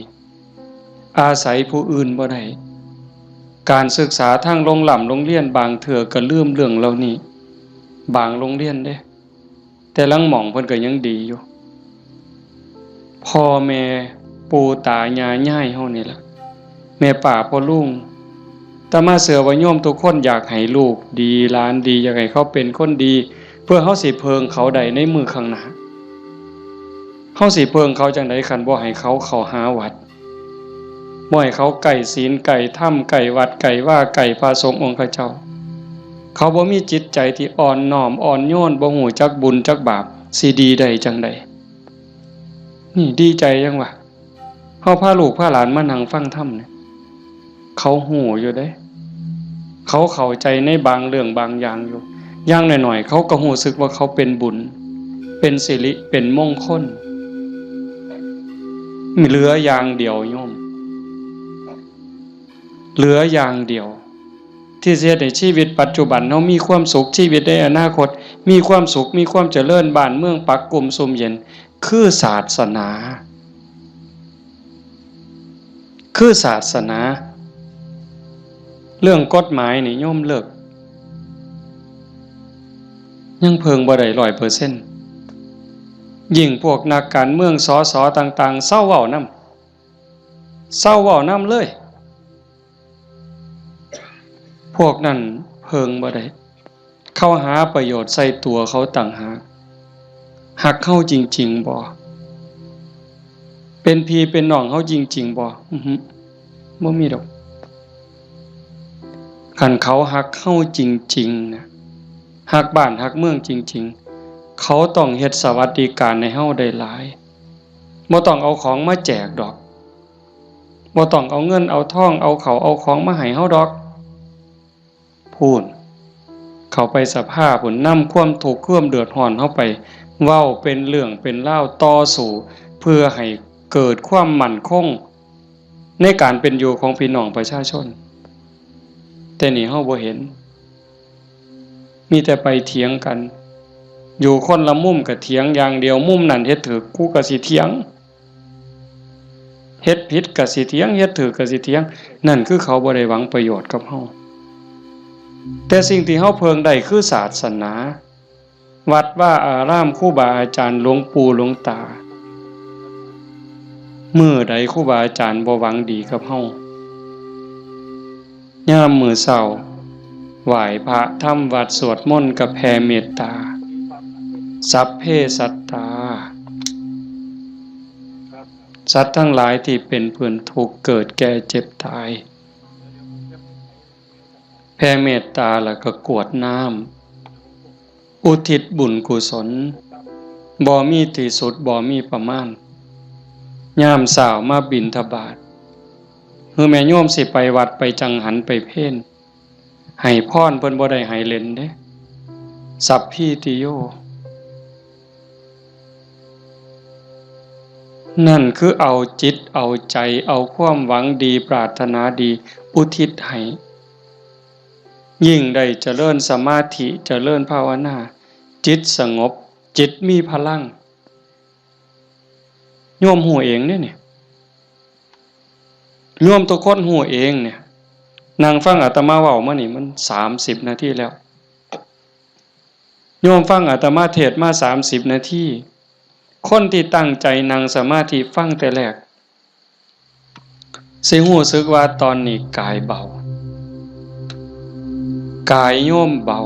อาศัยผู้อื่นบ่ได้การศึกษาทางโรงเรียนบางเทื่อก็ลืมเรื่องเหล่านี้บางโรงเรียนเด้แต่ลังหม่องเพิ่นก็ยังดีอยู่พ่อแม่ปู่ตายายย่ายเฮานี่ล่ะแม่ป้าพ่อลุงแต่มาเสือว่าโยมทุกคนอยากให้ลูกดีหลานดีอยากให้เขาเป็นคนดีเพื่อเฮาสิเพิงเขาได้ในมือข้างหน้าเฮาสิเพิงเขาจังได๋คันบ่ให้เขาเข้าหาวัดบ่ให้เขาไก่ศีลไก่ธรรมไก่วัดไก่ว่าไก่พระสงฆ์องค์พระเจ้าเขาบ่มีจิตใจที่อ่อนน้อมอ่อนโยนบ่ฮู้จักบุญจักบาปสิดีได้จังได๋นี่ดีใจจังวะเฮาพาลูกพาหลานมานั่งฟังธรรมเนี่ยเขาฮู้อยู่เด้เขาเข้าใจในบางเรื่องบางอย่างอยู่อย่างน้อยๆเขาก็รู้สึกว่าเขาเป็นบุญเป็นสิริเป็นมงคลเหลืออย่างเดียวโยมเหลืออย่างเดียวที่จะเฮ็ดให้ชีวิตปัจจุบันเฮามีความสุขชีวิตในอนาคตมีความสุขมีความเจริญบ้านเมืองปักกุมซุ่มเย็นคือศาสนาเรื่องกฎหมายนี่โยมเลิกยังเพิงบ่ได้ 100% ยิ่งพวกนักการเมืองสสต่างๆเศร้าเว้านำเลยพวกนั้นเพิงบ่ได้เข้าหาประโยชน์ใส่ตัวเขาต่างหากหักเฮาจริงๆบ่เป็นพี่เป็นน้องเฮาจริงๆบ่บ่มีดอกคันเขาหักเฮาจริงๆนะหักบ้านหักเมืองจริงๆเขาต้องเฮ็ดสวัสดิการให้เฮาได้หลายบ่ต้องเอาของมาแจกดอกบ่ต้องเอาเงินเอาทองเอาข้าวเอาของมาให้เฮาดอกพูนเขาไปสภาพพุ่นนำความทุกข์ความเดือดร้อนเฮาไปเว้าเป็นเรื่องเป็นราวต่อสู้เพื่อให้เกิดความมั่นคงในการเป็นอยู่ของพี่น้องประชาชนแต่นี่เฮาบ่เห็นมีแต่ไปเถียงกันอยู่คนละมุมก็เถียงอย่างเดียวมุมนั้นเฮ็ดถูกกูก็สิเถียงเฮ็ดผิดก็สิเถียงเฮ็ดถูกก็สิเถียงนั่นคือเขาบ่ได้หวังประโยชน์กับเฮาแต่สิ่งที่เฮาเพิงได้คือศาสนาวัดว่าอารามครูบาอาจารย์หลวงปู่หลวงตามื้อใดครูบาอาจารย์บ่หวังดีกับเฮายามมื้อเช้า ไหว้พระทำวัดสวดมนต์กับแผ่เมตตาสัพเพสัตตาสัตว์ทั้งหลายที่เป็นเพื่อนทุกข์เกิดแก่เจ็บตายแผ่เมตตาแล้วก็กรวดน้ำอุทิศบุญกุศลบ่มีที่สุดบ่มีประมาณยามเช้ามาบิณฑบาตแม่โยมสิไปวัดไปจังหันไปเพ่นให้พรเพิ่นบ่ได้ให้เล่นเด้สัพพิติโยนั่นคือเอาจิตเอาใจเอาความหวังดีปรารถนาดีอุทิศให้ยิ่งได้เจริญสมาธิเจริญภาวนาจิตสงบจิตมีพลังโยมหูเองเนี่ยโยมทุกคนหูเองเนี่ยนั่งฟังอาตมาเว้ามานี่มัน30 นาทีแล้วโยมฟังอาตมาเทศน์มา30 นาทีคนที่ตั้งใจนั่งสมาธิฟังแต่แรกสิรู้สึกว่าตอนนี้กายเบากายโยมเบา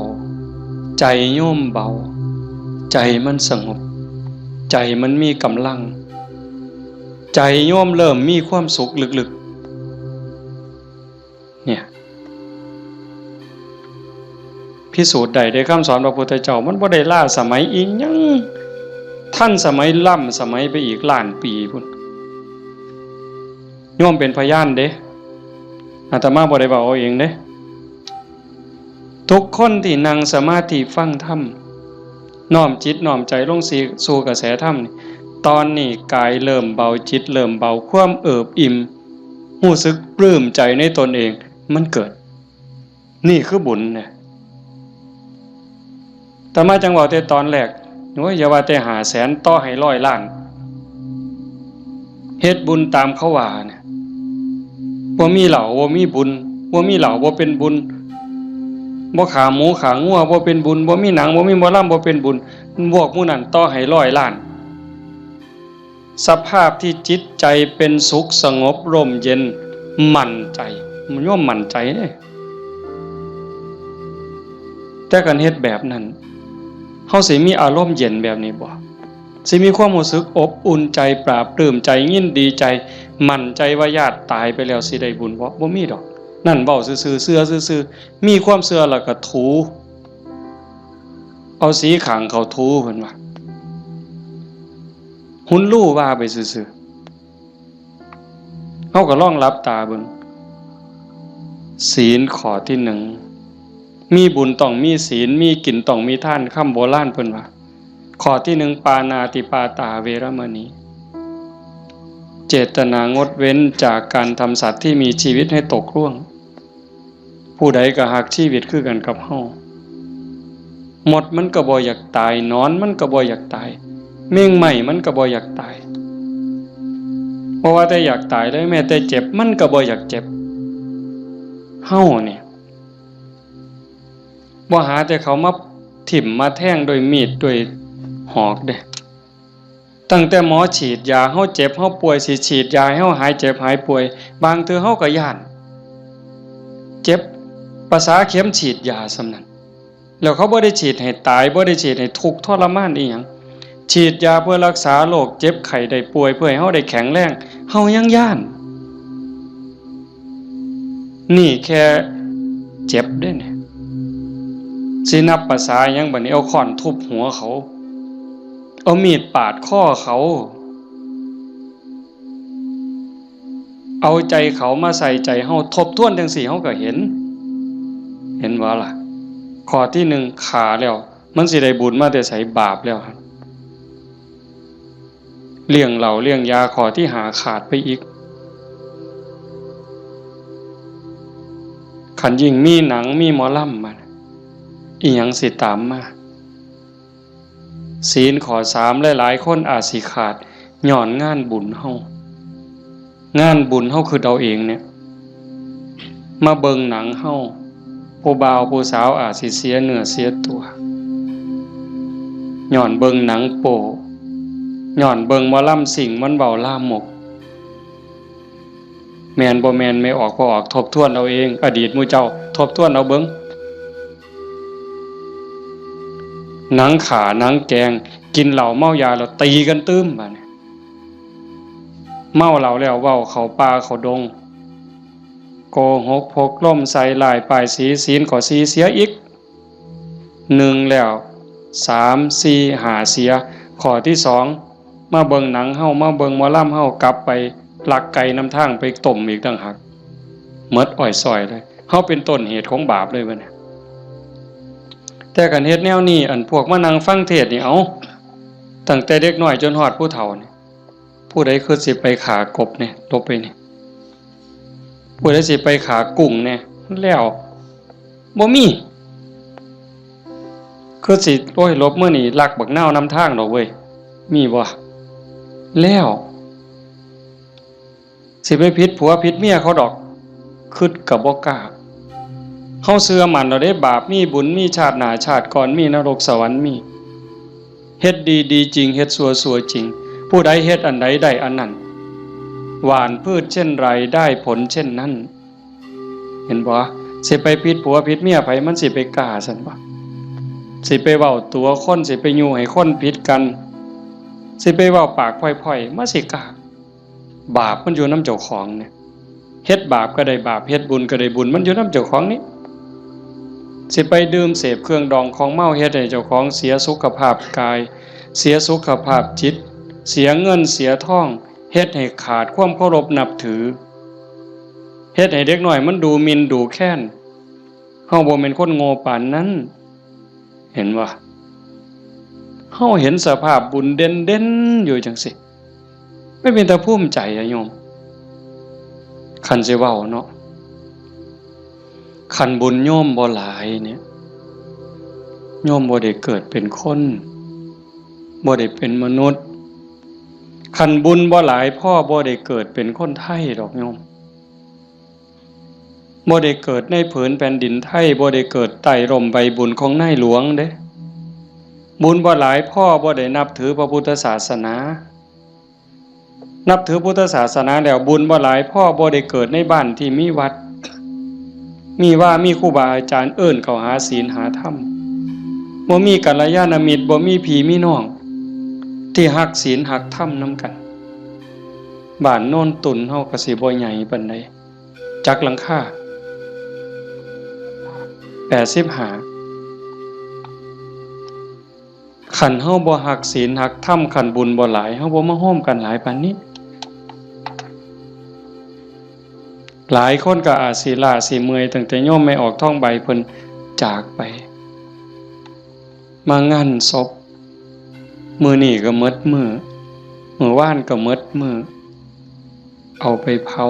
ใจโยมเบาใจมันสงบใจมันมีกำลังใจโยมเริ่มมีความสุขลึกๆเนี่ยพิสูจน์ได้คำสอนพระพุทธเจ้ามันบ่ได้ล้าสมัยอีกยังท่านสมัยล้ำสมัยไปอีกล้านปีพุ่นโยมเป็นพยานเด้อาตมาบ่ได้เว้าเอาเองเด้ทุกคนที่นั่งสมาธิฟังธรรมน้อมจิตน้อมใจลงสู่กระแสธรรมนี่ตอนนี้กายเริ่มเบาจิตเริ่มเบาความเอิบอิ่มรู้สึกปลื้มใจในตนเองมันเกิดนี่คือบุญเนี่ยแต่มาจังหวะแต่ตอนแรกอย่าว่าแต่500,000ต่อให้100 ล้านเฮ็ดบุญตามเขาว่าเนี่ยบ่มีเหล้าบ่มีบุญบ่มีเหล้าบ่เป็นบุญบ่ขาหมูขางัวบ่เป็นบุญบ่มีหนังบ่มีหมอลำบ่เป็นบุญพวกหมู่นั้นต่อให้100 ล้านสภาพที่จิตใจเป็นสุขสงบร่มเย็นมั่นใจมันย่อมมั่นใจเด้แต่กันเฮ็ดแบบนั้นเฮาสิมีอารมณ์เย็นแบบนี้บ่สิมีความรู้สึกอบอุ่นใจปราบปลื้มใจยินดีใจมั่นใจว่าญาติตายไปแล้วสิได้บุญบ่มีดอกนั่นเว้าซื่อๆเชื่อซื่อๆมีความเชื่อแล้วก็ถูเอาสีขางเขาถูเพิ่นว่าหุ่นรู้ว่าไปซื่อๆเฮาก็ลองหลับตาเบิ่งศีลข้อที่1มีบุญต้องมีศีลมีกินต้องมีทานคำโบราณเพิ่นว่าข้อที่1ปานาติปาตาเวรมณีเจตนางดเว้นจากการทำสัตว์ที่มีชีวิตให้ตกล่วงผู้ใดก็ฮักชีวิตคือกันกับเฮาหมดมันก็บ่อยากตายนอนมันก็บ่อยากตายเม่งใหม่มันก็บ่อยากตายเพราะว่าแต่อยากตายได้แม้แต่เจ็บมันก็บ่อยากเจ็บเฮาเนี่ยบ่หาแต่เขามาถิ่มมาแทงโดยมีดโดยหอกเด้ตั้งแต่หมอฉีดยาเฮาเจ็บเฮาป่วยสิฉีดยาให้เฮาหายเจ็บหายป่วยบางเทื่อเฮาก็ย้านเจ็บภาษาเข็มฉีดยาซำนั้นแล้วเขาบ่ได้ฉีดให้ตายบ่ได้ฉีดให้ทุกข์ทรมานอีหยังฉีดยาเพื่อรักษาโรคเจ็บไข้ได้ป่วยเพื่อให้เฮาได้แข็งแรงเฮายังย้านนี่แค่เจ็บเด้เนี่ยสินับภาษาหยังบัดนี้เอาค้อนทุบหัวเขาเอามีดปาดคอเขาเอาใจเขามาใส่ใจเฮาทบทวนจังซี่เฮาก็เห็นบ่ล่ะข้อที่1ขาแล้วมันสิได้บุญมาแต่ไสบาปแล้วครับเลี้ยงเหล้าเลี้ยงยาข้อที่5ขาดไปอีกคันยิ่งมีหนังมีหมอลำมาอีหยังสิตามมาศีลข้อ3หลายๆคนอาจสิขาดย้อนงานบุญเฮางานบุญเฮาคือเอาเองเนี่ยมาเบิ่งหนังเฮาผู้บ่าวผู้สาวอาจสิเสียเนื้อเสียตัวย้อนเบิ่งหนังโป๊ย้อนเบิ่งหมอลำสิ่งมันเว้าลามกแม่นบ่แม่นไม่ออกบ่ออกทบทวนเอาเองอดีตหมู่เจ้าทบทวนเอาเบิ่ง หนังขาหนังแกงกินเหล้าเมายาแล้วตีกันตื้มบัดนี้เมาเหล้าแล้วเว้าเขาป่าเขาดงโกหกพกล่มใส่ลายป้ายสีศีลก็สีเสียอีก1แล้ว3 4 5เสียข้อที่2มาเบิ่งหนังเฮามาเบิ่งหมอลำเฮากลับไปลักไก่นำทางไปต้มอีกต่างหากหมดอ้อยซอยเลยเฮาเป็นต้นเหตุของบาปเลยบัดนี้แต่กันเฮ็ดแนวนี้อันพวกมานั่งฟังเทศนี่เอาตั้งแต่เด็กน้อยจนฮอดผู้เฒ่านี่ผู้ใดคือสิไปขากบเนี่ยลบไปนี่ผู้ใดสิไปขากุ้งเนี่ยแล้วบ่มีคือสิโอ้ยลบมื้อนี้ลักบักนาวนำทางดอกเว้ยมีบ่แล้วสิไปผิดผัวผิดเมียเขาดอกคิดก็บ่กล้าเฮาเชื่อมั่นเราได้บาปมีบุญมีชาติหน้าชาติก่อนมีนรกสวรรค์มีเฮ็ดดีดีจริงเฮ็ดชั่วจริงผู้ใดเฮ็ดอันใดได้อันนั้นหว่านพืชเช่นไรได้ผลเช่นนั้นเห็นบ่สิไปผิดผัวผิดเมียไผมันสิไปกล้าซั่นบ่สิไปเว้าตัวคนสิไปยู่ให้คนผิดกันสิไปเว้าปากพ่อยๆมาสิกล้าบาปมันอยู่นำเจ้าของเนี่ยเฮ็ดบาปก็ได้บาปเฮ็ดบุญก็ได้บุญมันอยู่นำเจ้าของนี่สิไปดื่มเสพเครื่องดองของเมาเฮ็ดให้เจ้าของเสียสุขภาพกายเสียสุขภาพจิตเสียเงินเสียทองเฮ็ดให้ขาดความเคารพนับถือเฮ็ดให้เด็กน้อยมันดูหมิ่นดูแค้นเฮาบ่แม่นคนโง่ปานนั้นเห็นบ่เฮาเห็นสภาพบุญเด่นๆอยู่จังซี่ไม่เป็นตาภูมิใจอะโยมคันสิเว้าเนาะคันบุญโยมบ่หลายเนี่ยโยมบ่ได้เกิดเป็นคนบ่ได้เป็นมนุษย์คันบุญบ่หลายพ่อบ่ได้เกิดเป็นคนไทยดอกโยมบ่ได้เกิดในผืนแผ่นดินไทยบ่ได้เกิดใต้ร่มใบบุญของนายหลวงเด้บุญบ่หลายพ่อบ่ได้นับถือพระพุทธศาสนานับถือพุทธศาสนาแล้วบุญบ่หลายพ่อบ่ได้เกิดในบ้านที่มีวัดมีครูบาอาจารย์เอิ้นเข้าหาศีลหาธรรมบ่มีกัลยาณมิตรบ่มีพี่มีน้องที่ฮักศีลฮักธรรมนำกันบ้านโน่นตุนเฮาก็สิบ่ใหญ่ปานใดจักหลังคา85คันเฮาบ่ฮักศีลฮักธรรมคันบุญบ่หลายเฮาบ่มาโฮมกันหลายปานนี้หลายคนก็อาจสิล้าสิเมื่อยตั้งแต่โยมไม่ออกท้องใบเพิ่นจากไปมางานศพมื้อนี้ก็หมดมื้อวานก็หมดมื้อเอาไปเผา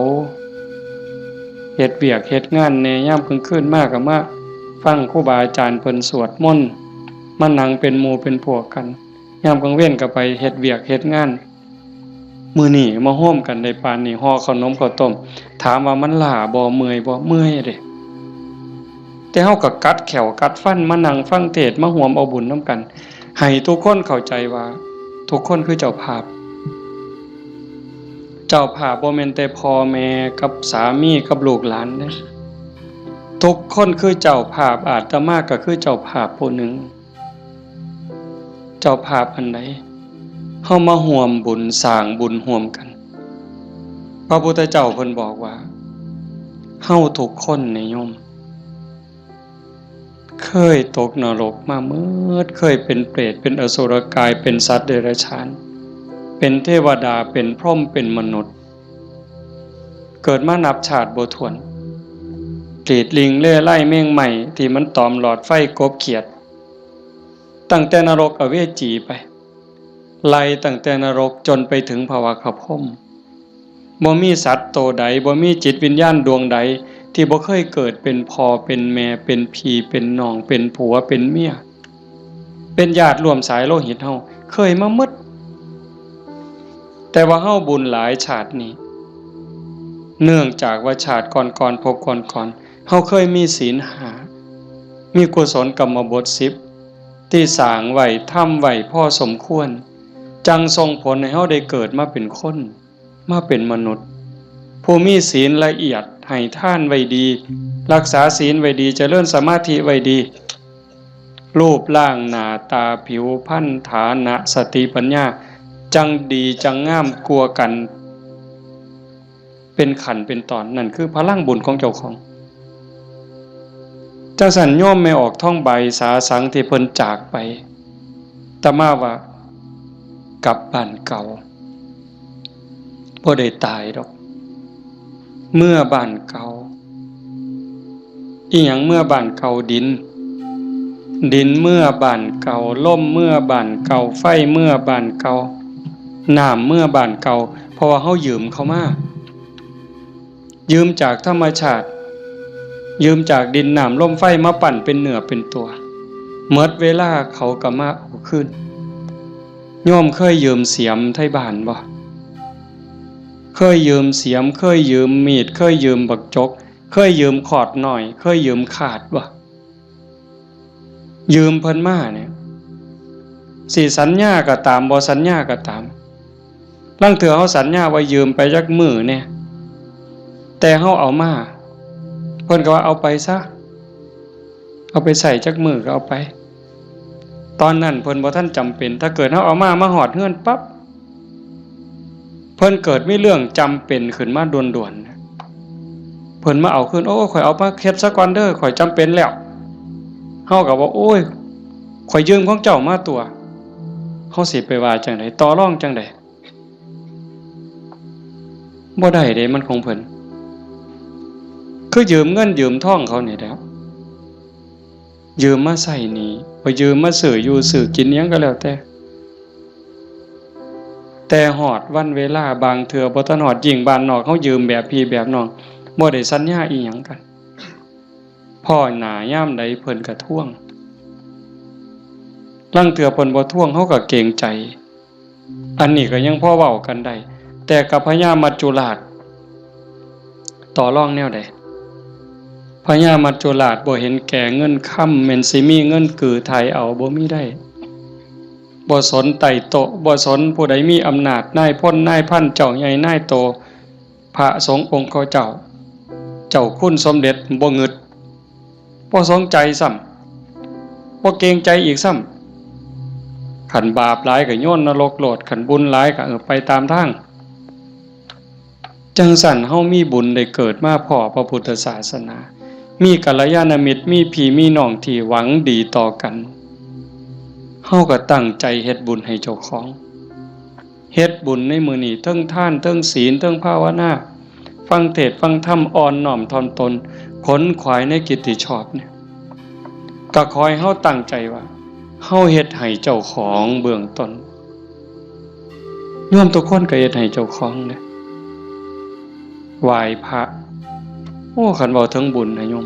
เฮ็ดเวียกเฮ็ดงานแหน่ยามกลางคืนมาก็มาฟังครูบาอาจารย์เพิ่นสวดมนต์มานั่งเป็นหมู่เป็นพวกกันยามกลางเว้นก็ไปเฮ็ดเวียกเฮ็ดงานมื้อนี้มาร่วมกันได้ปานนี้ห่อขนมข้าวต้มถามว่ามันล้าบ่เมื่อยบ่เมื่อยเด้แต่เฮาก็กัดแขวกัดฟันมานั่งฟังเทศน์มาร่วมเอาบุญนำกันให้ทุกคนเข้าใจว่าทุกคนคือเจ้าภาพบ่แม่นแต่พ่อแม่กับสามีกับลูกหลานเด้ทุกคนคือเจ้าภาพอาตมาก็คือเจ้าภาพผู้หนึ่งเจ้าภาพอันใดเฮามาร่วมบุญสร้างบุญร่วมกันพระพุทธเจ้าเพิ่นบอกว่าเฮาทุกคนในโยมเคยตกนรกมาเมิดเคยเป็นเปรตเป็นอสุรกายเป็นสัตว์เดรัจฉานเป็นเทวดาเป็นพรหมเป็นมนุษย์เกิดมานับชาติบ่ถ้วนกรีดลิงเล่ไล่แมงใหม่ที่มันตอมหลอดไฟกบเขียดตั้งแต่นรกอเวจีไปไล่ตั้งแต่นรกจนไปถึงภวคพรหมบ่มีสัตว์โตใดบ่มีจิตวิญญาณดวงใดที่บ่เคยเกิดเป็นพ่อเป็นแม่เป็นพี่เป็นน้องเป็นผัวเป็นเมียเป็นญาติร่วมสายโลหิตเฮาเคยมาหมดแต่ว่าเฮาบุญหลายชาตินี้เนื่องจากว่าชาติก่อนๆพบก่อนๆเฮาเคยมีศีล5มีกุศลกรรมบท10ที่สร้างไว้ทำไว้พอสมควรจังส่งผลให้เฮาได้เกิดมาเป็นคนมาเป็นมนุษย์ผู้มีศีลละเอียดให้ทานไว้ดีรักษาศีลไว้ดีเจริญสมาธิไว้ดี รูปร่างหน้าตาผิวพรรณฐานะสติปัญญาจังดีจังงามกลัวกันเป็นขันเป็นตอนนั่นคือพลังบุญของเจ้าของจังสันโยมไม่ออกท่องใบสาสังที่เพิ่นจากไปแต่มาว่ากลับบ้านเก่าบ่ได้ตายดอกเมื่อบ้านเก่าอีหยังเมื่อบ้านเก่าดินเมื่อบ้านเก่าลมเมื่อบ้านเก่าไฟเมื่อบ้านเก่าน้ำเมื่อบ้านเก่าเพราะว่าเฮายืมเขามายืมจากธรรมชาติยืมจากดินน้ำลมไฟมาปั่นเป็นเนื้อเป็นตัวเมื่อเวลาเขาก็มาเอาคืนโยมเคยยืมเสียมไทบ้านบ่เคยยืมเสียมเคยยืมมีดเคยยืมบักจกเคยยืมขอดหน่อยเคยยืมขาดบ่ยืมเพิ่นมาเนี่ยสิสัญญาก็ตามบ่สัญญาก็ตามลางเทื่อเฮาสัญญาว่ายืมไปจักมื้อเนี่ยแต่เฮาเอามาเพิ่นก็ว่าเอาไปซะเอาไปใส่จักมื้อก็เอาไปตอนนั้นเพิ่นบ่ทันจำเป็นถ้าเกิดเฮาเอามาฮอดเฮือนปั๊บเพิ่นเกิดมีเรื่องจำเป็นขึ้นมาด่วนๆเพิ่นมาเอาคืนโอ้ข่อยเอามาเฮ็ดซะก่อนเด้อข่อยจำเป็นแล้วเฮาก็ว่าโอ้ยข่อยยืมของเจ้ามาตัวเฮาสิไปว่าจังได๋ต่อรองจังได๋บ่ได้เด้มันของเพิ่นคือยืมเงินยืมทองเขานี่แหละยืมมาใส่หนี้บ่ยืมมาซื้ออยู่ซื้อกินหยังก็แล้วแต่ฮอดวันเวลาบางเทื่อบ่ทันฮอดยิ่งบ้านนอกเฮายืมแบบพี่แบบน้องบ่ได้สัญญาอีหยังกันพ่อหน้ายามใดเพิ่นก็ทวงลางเทื่อเพิ่นบ่ทวงเฮาก็เกรงใจอันนี้ก็ยังพอเว้ากันได้แต่กับพญามัจจุราชต่อรองแนวใดพญามัจจุราชบ่เห็นแก่เงินค่ำแม่นสิมีเงินกือไทยเอาบ่มีได้บ่สนไต่โตบ่สนผู้ใดมีอำนาจนายพลนายพันเจ้าใหญ่นายโตพระสงฆ์องค์เขาเจ้าคุณสมเด็จบ่งึดบ่สนใจซ้ำบ่เกรงใจอีกซ้ำขันบาปหลายก็โยนนรกโลดขันบุญหลายก็ไปตามทางจังสั่นเฮามีบุญได้เกิดมาพ้อพระพุทธศาสนามีกัลยาณมิตรมีพี่มีน้องที่หวังดีต่อกันเฮาก็ตั้งใจเฮ็ดบุญให้เจ้าของเฮ็ดบุญในมื้อนี้เทิงทานเทิงศีลเทิงภาวนาฟังเทศน์ฟังธรรมอ่อนน้อมถ่อมตนขนขวายในกิตติชอบเนี่ยก็ขอให้เฮาตั้งใจว่าเฮาเฮ็ดให้เจ้าของเบื้องต้นโยมทุกคนก็เฮ็ดให้เจ้าของเด้ไหว้พระโอ้คันเว้าถึงบุญนะโยม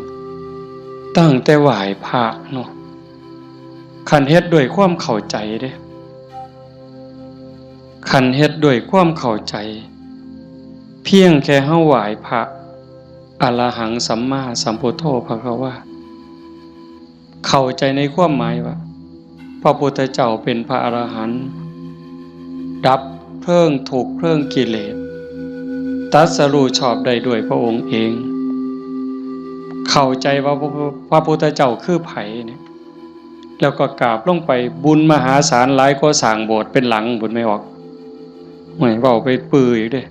ตั้งแต่ไหว้พระเนาะคันเฮ็ดด้วยความเข้าใจเด้คันเฮ็ดด้วยความเข้าใจเพียงแค่เฮาไหว้พระอรหังสัมมาสัมพุทโธภควาเข้าใจในความหมายว่าพระพุทธเจ้าเป็นพระอรหันต์ดับเพลิงทุกข์เพลิงกิเลสตรัสรู้ชอบได้ด้วยพระองค์เองเข้าใจว่าพระพุทธเจ้าคือไผเนี่ยแล้วก็กราบลงไปบุญมหาศาลหลายกว่าสร้างโบสถ์เป็นหลังบุญไม่ออกไม่เว้าไปปื้ออีกเด้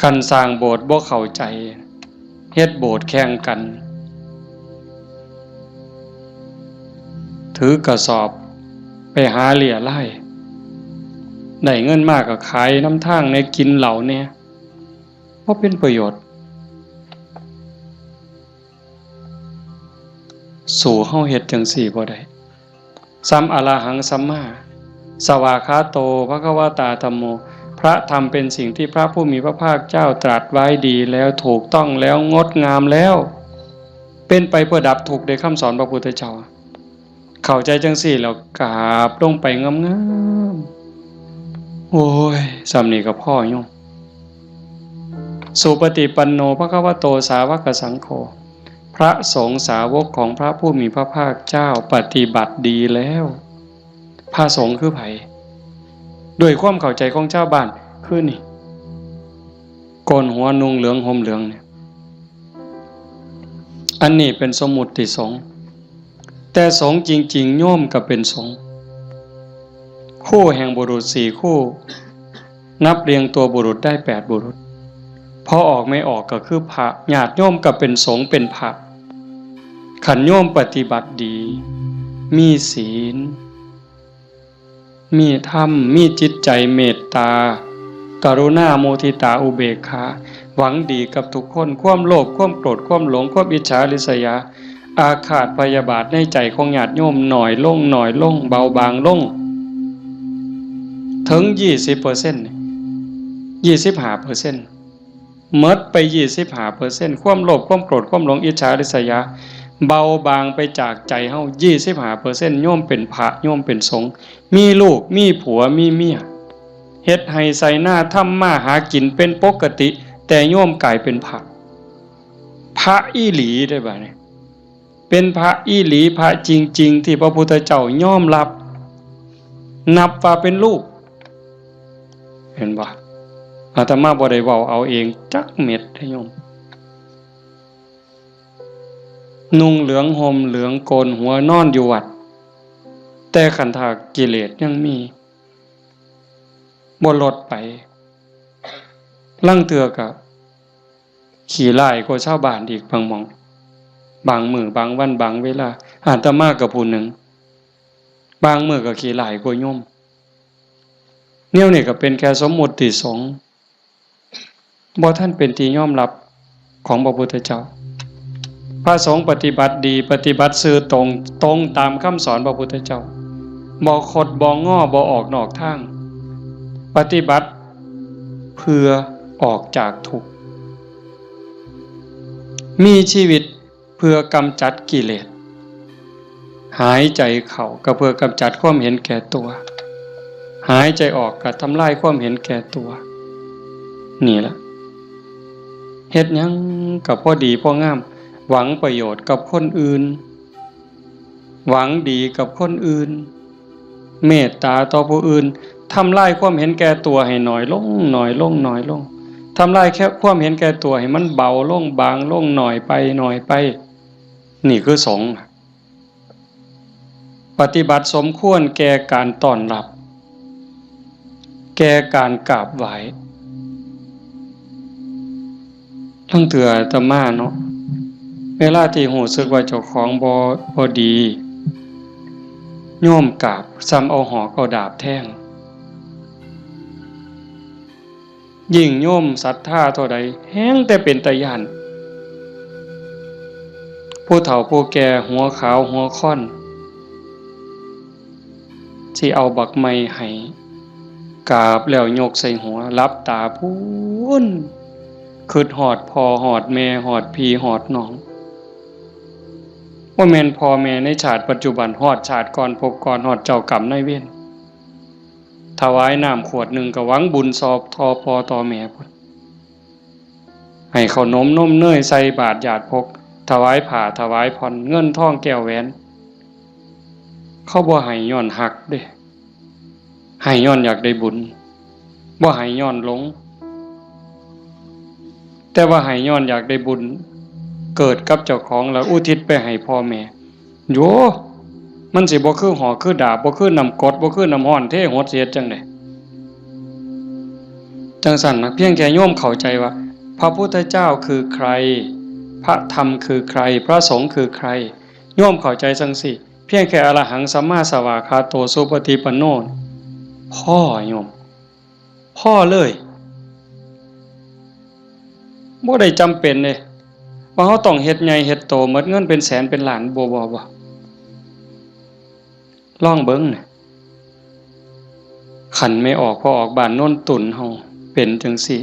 คันสร้างโบสถ์บ่เข้าใจเฮ็ดโบสถ์แข่งกันถือกระสอบไปหาเหลี่ยไล่ได้เงินมากก็ขายน้ำทางในกินเหล่าเนี่ยเพราะเป็นประโยชน์สู่เฮาเฮ็ดจังซี่บ่ได้สัมอรหังสัมมาสวากขาโตภควตาธัมโมพระธรรมเป็นสิ่งที่พระผู้มีพระภาคเจ้าตรัสไว้ดีแล้วถูกต้องแล้วงดงามแล้วเป็นไปเพื่อดับทุกข์ในคำสอนพระพุทธเจ้าเข้าใจจังซี่แล้วกราบลงไปงามๆโอ้ยสำนี้ก็พ่อโยมสุปฏิปันโนภควโตสาวกสังโฆพระสงฆ์สาวกของพระผู้มีพระภาคเจ้าปฏิบัติดีแล้วพระสงฆ์คือไผด้วยความเข้าใจของเจ้าบ้านคือนี่โกนหัวนุ่งเหลืองห่มเหลืองเนี่ย อันนี้เป็นสมมุติสงฆ์แต่สงฆ์จริงๆโยมก็เป็นสงฆ์คู่แห่งบุรุษ4คู่นับเรียงตัวบุรุษได้8บุรุษพอออกไม่ออกก็คือพระญาติโยมก็เป็นสงฆ์เป็นพระขันโยมปฏิบัติดีมีศีลมีธรรมมีจิตใจเมตตากรุณาโมทิตาอุเบกขาหวังดีกับทุกคนความโลภความโกรธความหลงความอิจฉาริษยาอาฆาตพยาบาทในใจของญาติโยมหน่อยลงเบาบางลงถึง 20% 25%หมดไป 25% ความโลภความโกรธความหลงอิจฉาริษยาเบาบางไปจากใจเฮา 25% โยมเป็นพระโยมเป็นสงฆ์มีลูกมีผัวมีเมียเฮ็ดให้ใส่หน้าทำมาหากินเป็นปกติแต่โยมกลายเป็นพระอีหลีได้บ่เนี่ยเป็นพระอีหลีพระจริงๆที่พระพุทธเจ้ายอมรับนับว่าเป็นลูกเห็นบ่อาตมาบ่ได้เว้าเอาเองจักเม็ดให้โยมนุ่งเหลืองห่มเหลืองโกนหัวนอนอยู่วัดแต่ขันธกิเลสยังมีบ่ลดไปลังเทื่อก็ขี้ร้ายกว่าชาวบ้านอีกบางหม้องบางมื้อบางวันบางเวลาอาตมาก็ผู้หนึ่งบางมื้อก็ขี้ร้ายกว่าโยมเนี่ยนี่ก็เป็นแค่สมมุติสงฆ์บ่ท่านเป็นที่ยอมรับของพระพุทธเจ้าพระสงฆ์ปฏิบัติดีปฏิบัติซื่อตรงตามคำสอนพระพุทธเจ้าบ่คดบ่ง้อบ่ออกนอกทางปฏิบัติเพื่อออกจากทุกข์มีชีวิตเพื่อกำจัดกิเลสหายใจเข้าก็เพื่อกำจัดความเห็นแก่ตัวหายใจออกก็ทำลายความเห็นแก่ตัวนี่แหละเฮ็ดหยังก็พอดีพองามหวังประโยชน์กับคนอื่นหวังดีกับคนอื่นเมตตาต่อผู้อื่นทำลายความเห็นแก่ตัวให้น้อยลงทำลายแค่ความเห็นแก่ตัวให้มันเบาลงบางลงหน่อยไปนี่คือสงฆ์ปฏิบัติสมควรแก่การต้อนรับแก่การกราบไหว้ทั้งเถื่ออาตมาเนาะเวลาที่รู้สึกว่าเจ้าของบ่ดีโยมกราบซ้ำเอาหอกเอาดาบแทงยิ่งโยมศรัทธาเท่าใดแฮงแต่เป็นตาย้านผู้เฒ่าผู้แก่หัวขาวหัวค่อนสิเอาบักไม้ให้กราบแล้วยกใส่หัวลับตาพูนคิดฮอดพ่อฮอดแม่ฮอดพี่ฮอดน้องว่าแม่นพ่อแม่ในชาติปัจจุบันฮอดชาติก่อนภพก่อนฮอดเจ้ากรรมนายเวรถวายน้ำขวดหนึ่งก็หวังบุญสอบทอพ่อต่อแม่พุ่นให้ขนมนมเนยใส่บาตรญาติพกถวายผ้าถวายผ่อนเงินทองแก้วแหวนเขาบ่ให้ย้อนหักเด้ให้ย้อนอยากได้บุญบ่ให้ย้อนหลงแต่ว่าให้ย้อนอยากได้บุญเกิดกับเจ้าของแล้วอุทิศไปให้พ่อแม่โยมันสิบ่คือหอกคือดาบบ่คือน้ำกรดบ่คือน้ำร้อนเทหดเสียจังได๋จังซั่นนะเพียงแค่โยมเข้าใจว่าพระพุทธเจ้าคือใครพระธรรมคือใครพระสงฆ์คือใครโยมเข้าใจจังซี่เพียงแค่อรหังสัมมาสัมพุทธโตสุปฏิปันโนพ่อโยมพ่อเลยบ่ได้จำเป็นเด้ว่าเฮาต้องเฮ็ดใหญ่เฮ็ดโตหมดเงินเป็นแสนเป็นล้านบ่ลองเบิ่งน่ะขันไม่ออกพอออกบ้านโน่นตุ่นเฮาเป็นจังซี่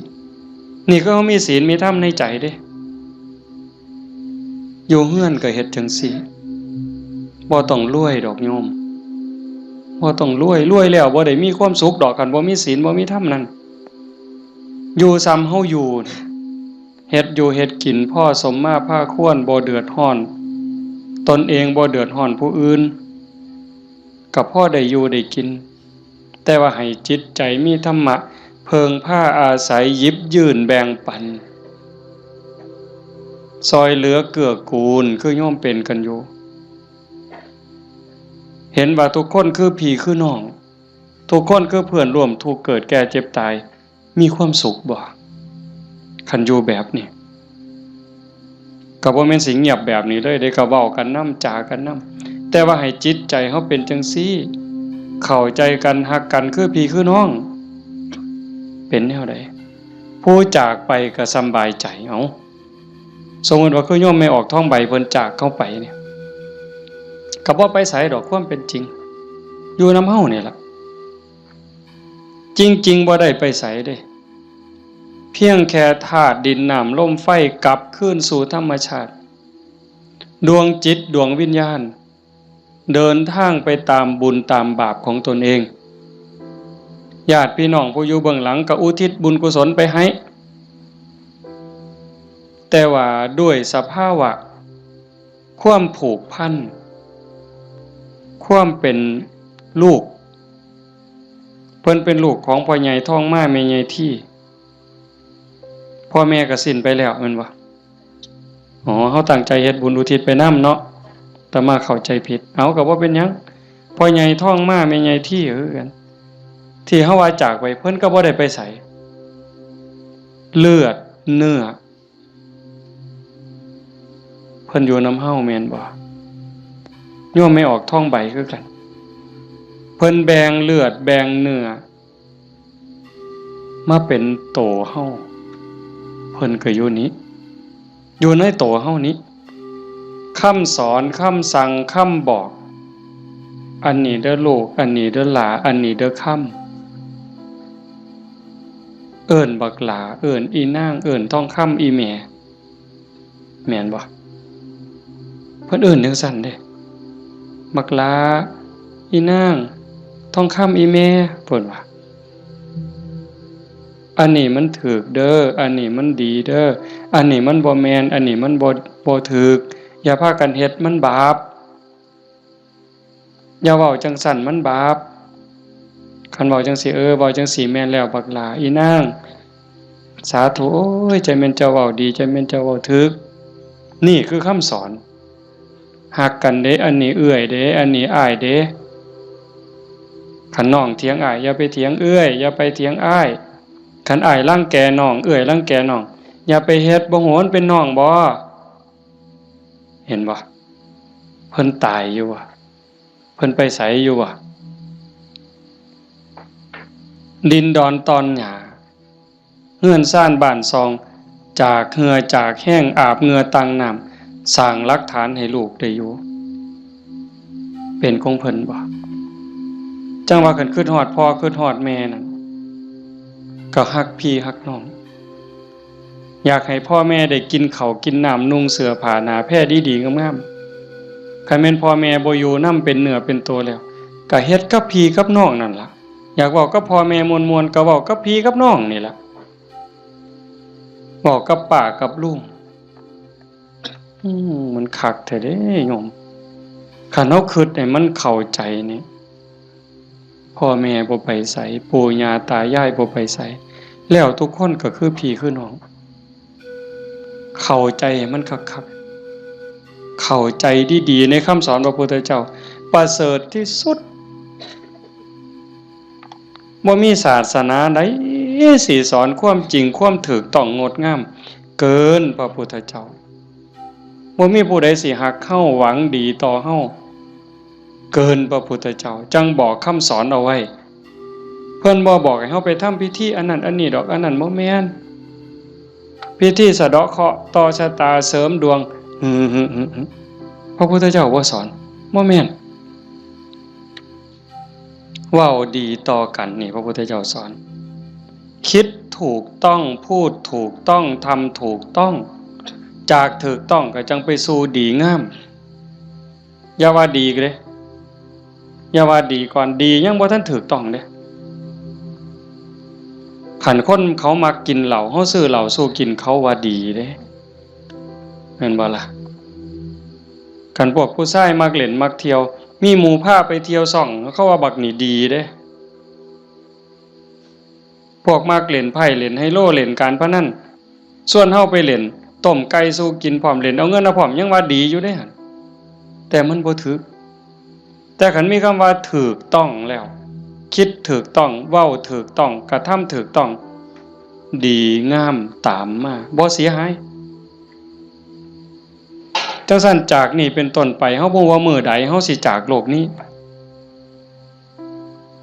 นี่ก็เฮามีศีลมีธรรมในใจเด้อยู่เฮือนก็เฮ็ดจังซี่บ่ต้องรวยดอกโยมบ่ต้องรวยแล้วบ่ได้มีความสุขดอกคันบ่มีศีลบ่มีธรรมนั่นอยู่ซ้ำเฮาอยู่เฮ็ดอยู่เฮ็ดกินพ่อสมมาภาควรบ่เดือดร้อนตนเองบ่เดือดร้อนผู้อื่นก็พอได้อยู่ได้กินแต่ว่าให้จิตใจมีธรรมะเพิงผ้าอาศัยหยิบยื่นแบ่งปัน ซอยเหลือเกื้อกูลคือโยมเป็นกันอยู่เห็นว่าทุกคนคือพี่คือน้องทุกคนคือเพื่อนร่วมทุกข์เกิดแก่เจ็บตายมีความสุขบ่คันอยู่แบบนี้ก็บ่แม่นสิเงียบแบบนี้เลยได้ก็เว้ากันนำจากันนำแต่ว่าให้จิตใจเฮาเป็นจังซี่เข้าใจกันฮักกันคือพี่คือน้องเป็นแนวใดผู้จากไปก็สำบายใจเอาสมมุติว่าคือโยมไม่ออกท้องใบเพิ่นจากเข้าไปเนี่ยก็บ่ไปไสดอกความเป็นจริงอยู่นำเฮานี่ล่ะจริงๆบ่ได้ไปไสเด้เพียงแค่ธาตุดินน้ำลมไฟกลับคืนสู่ธรรมชาติดวงจิตดวงวิญญาณเดินทางไปตามบุญตามบาปของตนเองญาติพี่น้องผู้อยู่เบื้องหลังก็อุทิศบุญกุศลไปให้แต่ว่าด้วยสภาวะความผูกพันความเป็นลูกเพิ่นเป็นลูกของพ่อใหญ่ท้องมาแม่ใหญ่ที่พ่อแม่ก็สิ้นไปแล้วแม่นบ่อ๋อเฮาตั้งใจเฮ็ดบุญอุทิศไปนำเนาะแต่มาเข้าใจผิดเอาก็บ่เป็นหยังพ่อใหญ่ท้องมาแม่ใหญ่ที่คือกันที่เฮาว่าจากไปเพิ่นก็บ่ได้ไปไสเลือดเนื้อเพิ่นอยู่นำเฮาแม่นบ่โยมไม่ออกท้องใบคือกันเพิ่นแบ่งเลือดแบ่งเนื้อมาเป็นโตเฮาเพิ่นก็อยู่นี้อยู่ในโตเฮานี้คำสอนคำสั่งคำบอกอันนี้เด้อลูกอันนี้เด้อหลาอันนี้เด้อคำเอิ้นบักหลาเอิ้นอีนางเอิ้นทองคำอีแม่แม่นบ่เพิ่นเอิ้นจังซั่นเด้บักหลาอีนางทองคำอีแม่เพิ่นว่าอันนี้มันถูกเด้ออันนี้มันดีเด้ออันนี้มันบ่แม่นอันนี้มันบ่ถูกอย่าพากันเฮ็ดมันบาปอย่าเว้าจังซั่นมันบาปคันเว้าจังซี่เว้าจังซี่แม่นแล้วบักหลาอีนางสาธุโอ้ยใจแม่นเจ้าเว้าดีใจแม่นเจ้าเว้าถูกนี่คือคำสอนฮักกันเด้อันนี้เอื้อยเด้อันนี้อ้ายเด้คันน้องเถียงอ้ายอย่าไปเถียงเอื้อยอย่าไปเถียงอ้ายคันอ้ายรังแกน้องเอื้อยรังแกน้องอย่าไปเฮ็ดบ่โหนเป็นน้องบ่เห็นบ่เพิ่นตายอยู่ว่ะเพิ่นไปไสอยู่ว่ะดินดอนตอนหญ้าเฮือนซ่านบ้านซองจากเหงื่อจากแห้งอาบเหงื่อตังน้ำสร้างหลักฐานให้ลูกได้อยู่เป็นของเพิ่นบ่จังว่าคันคิดฮอดพ่อคิดฮอดแม่นั่นก็ฮักพี่ฮักน้องอยากให้พ่อแม่ได้กินข้าวกินน้ำนุ่งเสื้อผ้าหน้าแพรดีๆงามๆคันแม่นพ่อแม่บ่อยู่นำเป็นเนื้อเป็นตัวแล้วก็เฮ็ดกับพี่กับน้องนั่นล่ะอยากเว้ากับพ่อแม่ม่วนๆก็เว้ากับพี่กับน้องนี่ล่ะเว้ากับป้ากับลุงมันคักแท้เด้โยมคันเฮาคิดให้มันเข้าใจนี่พ่อแม่บ่ไปไสปู่ย่าตายายบ่ไปไสแล้วทุกคนก็คือพี่คือน้องเข้าใจให้มันคักๆเข้าใจดีๆในคำสอนพระพุทธเจ้าประเสริฐที่สุดบ่มีศาสนาใดสิสอนความจริงความถูกต้องงดงามเกินพระพุทธเจ้าบ่มีผู้ใดสิฮักเฮาหวังดีต่อเฮาเกินพระพุทธเจ้าจังบอกคำสอนเอาไว้เพิ่นบ่บอกให้เฮาไปทำพิธีอันนั้นอันนี้ดอกอันนั้นบ่แม่นพิธีสะเดาะเคราะห์ต่อชะตาเสริมดวงพระพุทธเจ้าบ่สอนบ่แม่นเว้าดีต่อกันนี่พระพุทธเจ้าสอนคิดถูกต้องพูดถูกต้องทำถูกต้องจากถูกต้องก็จังไปสู่ดีงามอย่าว่าดีเด้อย่าว่าดีก่อนดียังบ่ทันถูกต้องเด้คันคนเขามักกินเหล้าเฮาซื้อเหล้าสู้กินเขาว่าดีเด้แม่นบ่ล่ะคันพวกผู้ชายมักเล่นมักเที่ยวมีหมู่พาไปเที่ยวซ่องเขาว่าบักนี่ดีเด้พวกมักเล่นไพ่เล่นไฮโลเล่นการพนันส่วนเฮาไปเล่นโต ต้มไก่สู้กินพร้อมเล่นเอาเงินเอาพร้อมยังว่าดีอยู่เด้หั่นแต่มันบ่ถูกแต่คันมีคำว่าถูกต้องแล้วคิดถูกต้องเว้าถูกต้องกระทำถูกต้องดีงามตามมาบ่เสียหายจังซั่นจากนี้เป็นต้นไปเฮาบ่ว่ามื้อใดเฮาสิจากโลกนี้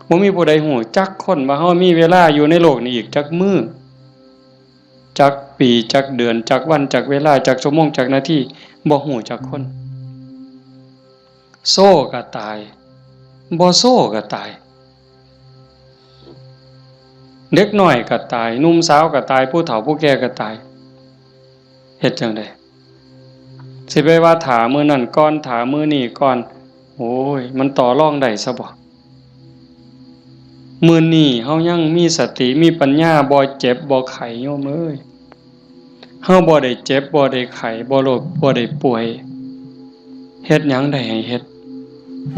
บ่มีผู้ใดฮู้จักคนว่าเฮามีเวลาอยู่ในโลกนี้อีกจักมื้อจักปีจักเดือนจักวันจักเวลาจักชั่วโมงจักนาทีบ่ฮู้จักคนโซ่ก็ตายบ่โซ่ก็ตายเด็กน้อยก็ตายหนุ่มสาวก็ตายผู้เฒ่าผู้แก่ก็ตายเฮ็ดจังได๋สิไปว่าถามื้อนั้นก่อนถามื้อนี้ก่อนโอ้ยมันต่อรองได้ซะบ่มื้อนี้เฮายังมีสติมีปัญญาบ่เจ็บบ่ไข้โยมเอ้ยเฮาบ่ได้เจ็บบ่ได้ไข้บ่โรคบ่ได้ป่วยเฮ็ดหยังได้ให้เฮ็ด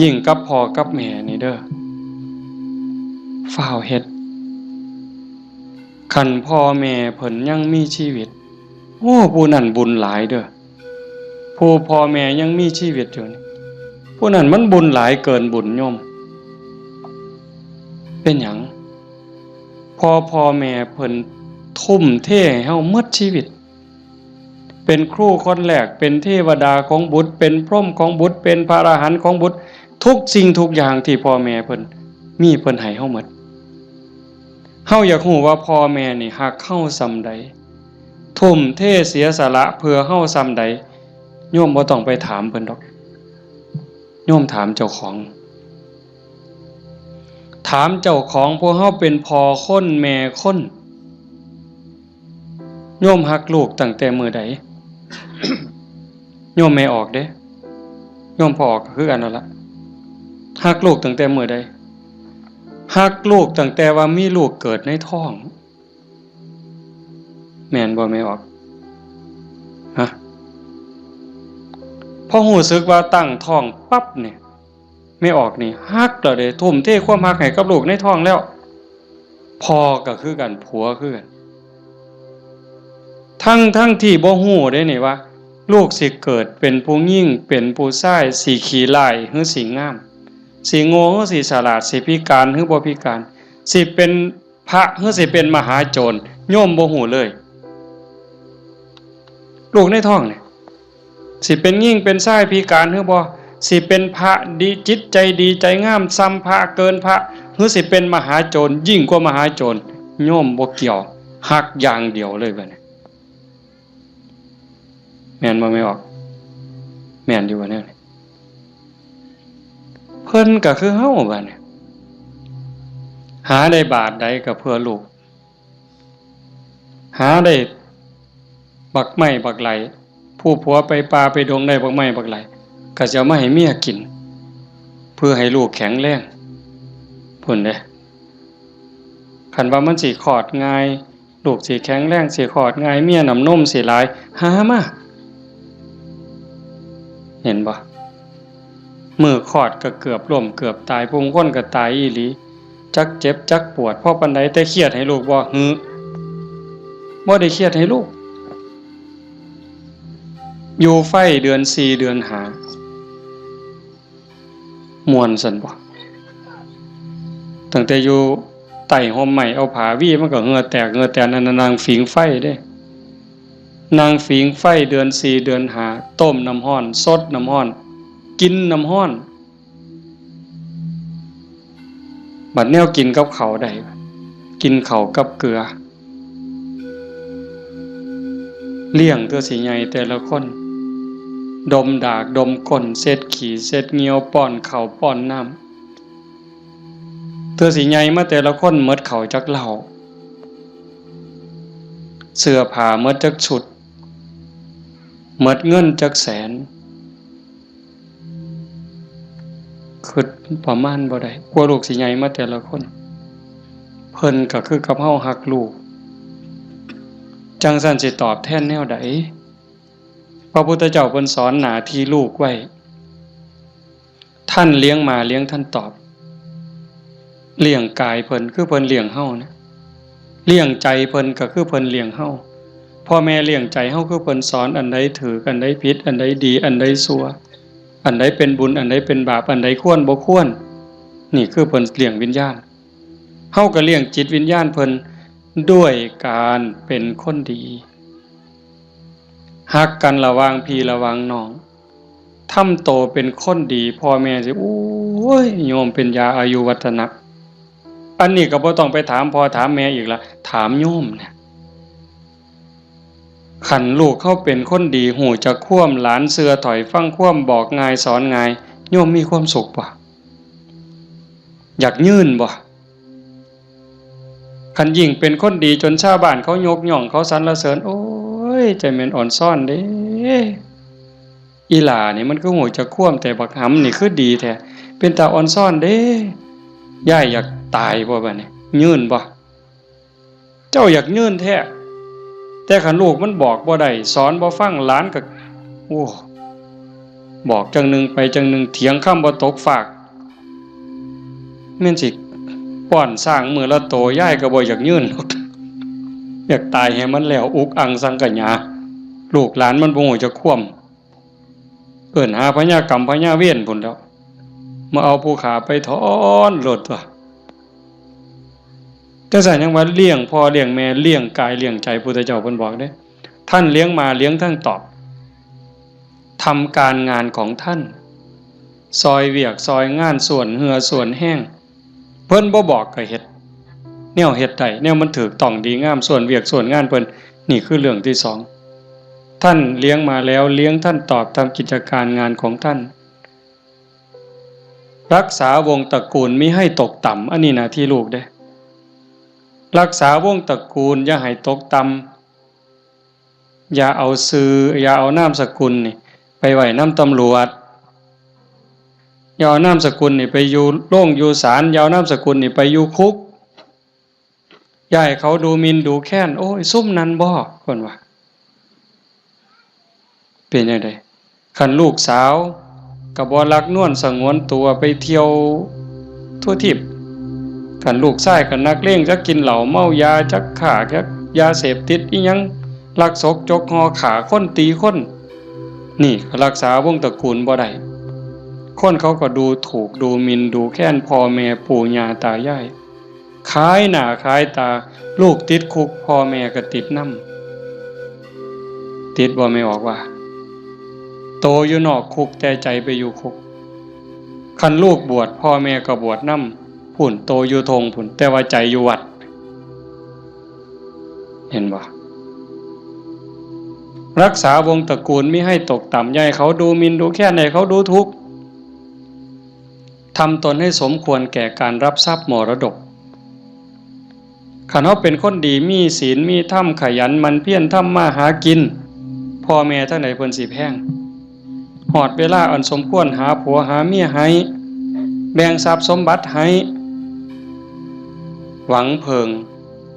ยิ่งกับพ่อกับแม่นี่เด้อฟ้าวเฮ็ดคันพ่อแม่เพิ่นยังมีชีวิตโอ้ผู้นั้นบุญหลายเด้อผู้พ่อแม่ยังมีชีวิตอยู่นี่ผู้นั้นมันบุญหลายเกินบุญโยมเป็นหยังพ่อแม่เพิ่นทุ่มเทให้เฮาหมดชีวิตเป็นครูคนแรกเป็นเทวดาของบุตรเป็นพรหมของบุตรเป็นพระอรหันต์ของบุตรทุกสิ่งทุกอย่างที่พ่อแม่เพิ่นมีเพิ่นให้เฮาหมดเฮาอยากรู้ว่าพ่อแม่นี่ฮักเฮาส่ำใดทุ่มเทเสียสละเพื่อเฮาส่ำใดโยมบ่ต้องไปถามเพิ่นดอกโยมถามเจ้าของถามเจ้าของพวกเฮาเป็นพ่อคนแม่คนโยมฮักลูกตั้งแต่มื้อใด โยมไม่ออกเด้โยมพ่อก็คือกันนั่นล่ะฮักลูกตั้งแต่มื้อใดฮักลูกตั้งแต่ว่ามีลูกเกิดในท้องแม่นบ่ไม่ออกฮะพอรู้สึกว่าตั้งท้องปั๊บเนี่ยไม่ออกนี่ฮักแล้วเด้ทุ่มเทความฮักให้กับลูกในท้องแล้วพ่อก็คือกันผัวคือกันทั้งที่บ่ฮู้เด้นี่ว่าลูกสิเกิดเป็นผู้หญิงเป็นผู้ชายสิขี้ร้ายหรือสิงามสิโง่หรือสิฉลาดสิพิการหรือบ่พิการสิเป็นพระหรือสิเป็นมหาโจรโยมบ่ฮู้เลยลูกในท้องนี่สิเป็นหญิงเป็นชายพิการหรือบ่สิเป็นพระดีจิตใจดีใจงามซ้ำพระเกินพระหรือสิเป็นมหาโจรยิ่งกว่ามหาโจรโยมบ่เกี่ยวฮักอย่างเดียวเลยบัดนี้แม่นบ่ไม่ออกแม่นอยู่ว่าแนวนี้เพิ่นก็คือเฮาบัดนี้หาได้บาทใดก็เพื่อลูกหาได้บักไม้บักไหลผู้ผัวไปป่าไปดงได้บักไม้บักไหลก็จะเอามาให้เมียกินเพื่อให้ลูกแข็งแรงพุ่นเด้คันว่ามันสิคลอดง่ายลูกสิแข็งแรงสิคลอดง่ายเมียน้ำนมสิหลายหามาเห็นบ่มือคลอดก็เกือบล้มเกือบตายพุงก้นก็ตายอีหลีจักเจ็บจักปวดเพราะปานใดแต่เครียดให้ลูกบ่บ่ได้เครียดให้ลูกอยู่ไฟเดือน4เดือน5ม่วนซั่นบ่ตั้งแต่อยู่ใต้ห่มไม้เอาผ้าวี่มันก็เหงื่อแตกนั่นนางฝิงไฟเด้นางฝิงไฟเดือน4เดือน5ต้มน้ำร้อนสดน้ำร้อนกินน้ำร้อนบัดแนวกินกับข้าวได้กินข้าวกับเกลือเลี้ยงตัวสิใหญ่แต่ละคนดมดากดมก้นเซ็ดขี้เซ็ดเหงียวป้อนข้าวป้อนน้ำตัวสิใหญ่มาแต่ละคนหมดข้าวจักเหล้าเสื้อผ้าหมดจักชุดหมดเงินจักแสนคิดประมาณบ่ได้กลัวลูกสิใหญ่มาแต่ละคนเพิ่นก็คือกับเฮาฮักลูกจังซั่นสิตอบแทนแนวใดพระพุทธเจ้าเพิ่นสอนหน้าที่ลูกไว้ท่านเลี้ยงมาเลี้ยงท่านตอบเลี้ยงกายเพิ่นคือเพิ่นเลี้ยงเฮานะเลี้ยงใจเพิ่นก็คือเพิ่นเลี้ยงเฮา พ่อแม่เลี้ยงใจเฮาคือเพิ่นสอนอันใดถืออันใดผิดอันใดดีอันใดชั่วอันใดเป็นบุญอันใดเป็นบาปอันใดควรบ่ควรนี่คือเพิ่นเลี้ยงวิญญาณเฮาก็เลี้ยงจิตวิญญาณเพิ่นด้วยการเป็นคนดีฮักกันระหว่างพี่ระหว่างน้องทำโตเป็นคนดีพ่อแม่สิโอ้ยโยมเป็นยาอายุวัฒนะอันนี้ก็บ่ต้องไปถามพ่อถามแม่อีกละถามโยมเนี่ยขันลูกเขาเป็นคนดีหูจะคว่ำหลานเสือถอยฟังคว่ำบอกง่ายสอนง่ายโยมมีความสุขบ่อยากยื่นบ่ขันยิ่งเป็นคนดีจนชาวบ้านเขายกย่องเขาสรรเสริญโอ้ยใจแม่นอ่อนซ่อนเด้อีหล่านี่มันก็หูจะคว่ำแต่บักหำนี่คือดีแท้เป็นตาอ่อนซ่อนเด้ย่ายอยากตายบ่บัดนี้ยื่นบ่เจ้าอยากยื่นแท้แต่ขันลูกมันบอกบ่ได้สอนบ่ฟังหลานก็โอ้บอกจังหนึ่งไปจังหนึ่งเถียงคำบ่ตกฝากแม่นสิป้อนสร้างมือละโตย่ายก็บ่อยากยื่นอยากตายให้มันแล้วอุกอังสังกัญญาลูกหลานมันบ่ฮู้จะคว่ำเอิ้นหาพญากรรมพญาเวรพุ่นแล้วมาเอาผู้ขาไปถอนโลดตัวแต่สั่นยังว่าเลี้ยงพ่อเลี้ยงแม่เลี้ยงกายเลี้ยงใจพุทธเจ้าเพิ่นบอกเด้ท่านเลี้ยงมาเลี้ยงทั้งตอบทำการงานของท่านซอยเวียกซอยงานส่วนเหือส่วนแห้งเพิ่นบ่บอกก็เฮ็ดแนวเฮ็ดได้แนวมันถูกต้องดีงามส่วนเวียกส่วนงานเพิ่นนี่คือเรื่องที่สองท่านเลี้ยงมาแล้วเลี้ยงท่านตอบทำกิจการงานของท่านรักษาวงตระกูลมิให้ตกต่ำอันนี้หน้าที่ลูกเด้รักษาวงตระกูลอย่าให้ตกต่ำอย่าเอาชื่ออย่าเอานามสกุลนี่ไปไว้นำตำรวจอย่าเอานามสกุลนี่ไปอยู่โรงอยู่ศาลอย่าเอานามสกุลนี่ไปอยู่คุกอย่าให้เขาดูหมิ่นดูแค้นโอ้ยซุ่มนั้นบ่เพิ่นว่าเป็นจังได๋คันลูกสาวก็บ่รักนวลสงวนตัวไปเที่ยวทั่วทิพย์คันลูกชายก็นักเลงจักกินเหล้าเมายาจักฆ่าจักยาเสพติดอีหยังลักศกจกหอขาคนตีคนนี่รักษาวงตระกูลบ่ได้คนเขาก็ดูถูกดูหมิ่นดูแค้นพ่อแม่ปู่ย่าตายายขายหน้าขายตาลูกติดคุกพ่อแม่ก็ติดนำติดบ่ไม่ออกว่าโตอยู่นอกคุกแต่ใจไปอยู่คุกคันลูกบวชพ่อแม่ก็บวชนำพุ่นโตอยู่ทงพุ่นแต่ว่าใจอยู่วัดเห็นบ่รักษาวงตระกูลมิให้ตกต่ำอย่าให้เขาดูหมิ่นดูแค้นให้เขาดูทุกข์ทำตนให้สมควรแก่การรับทรัพย์มรดกขันเขาเป็นคนดีมีศีลมีธรรมขยันมันเพียรทำมาหากินพ่อแม่ทั้งไหนเพิ่นสิแพงหอดเวลาอันสมควรหาผัวหาเมียให้แบ่งทรัพย์สมบัติให้หวังเพิง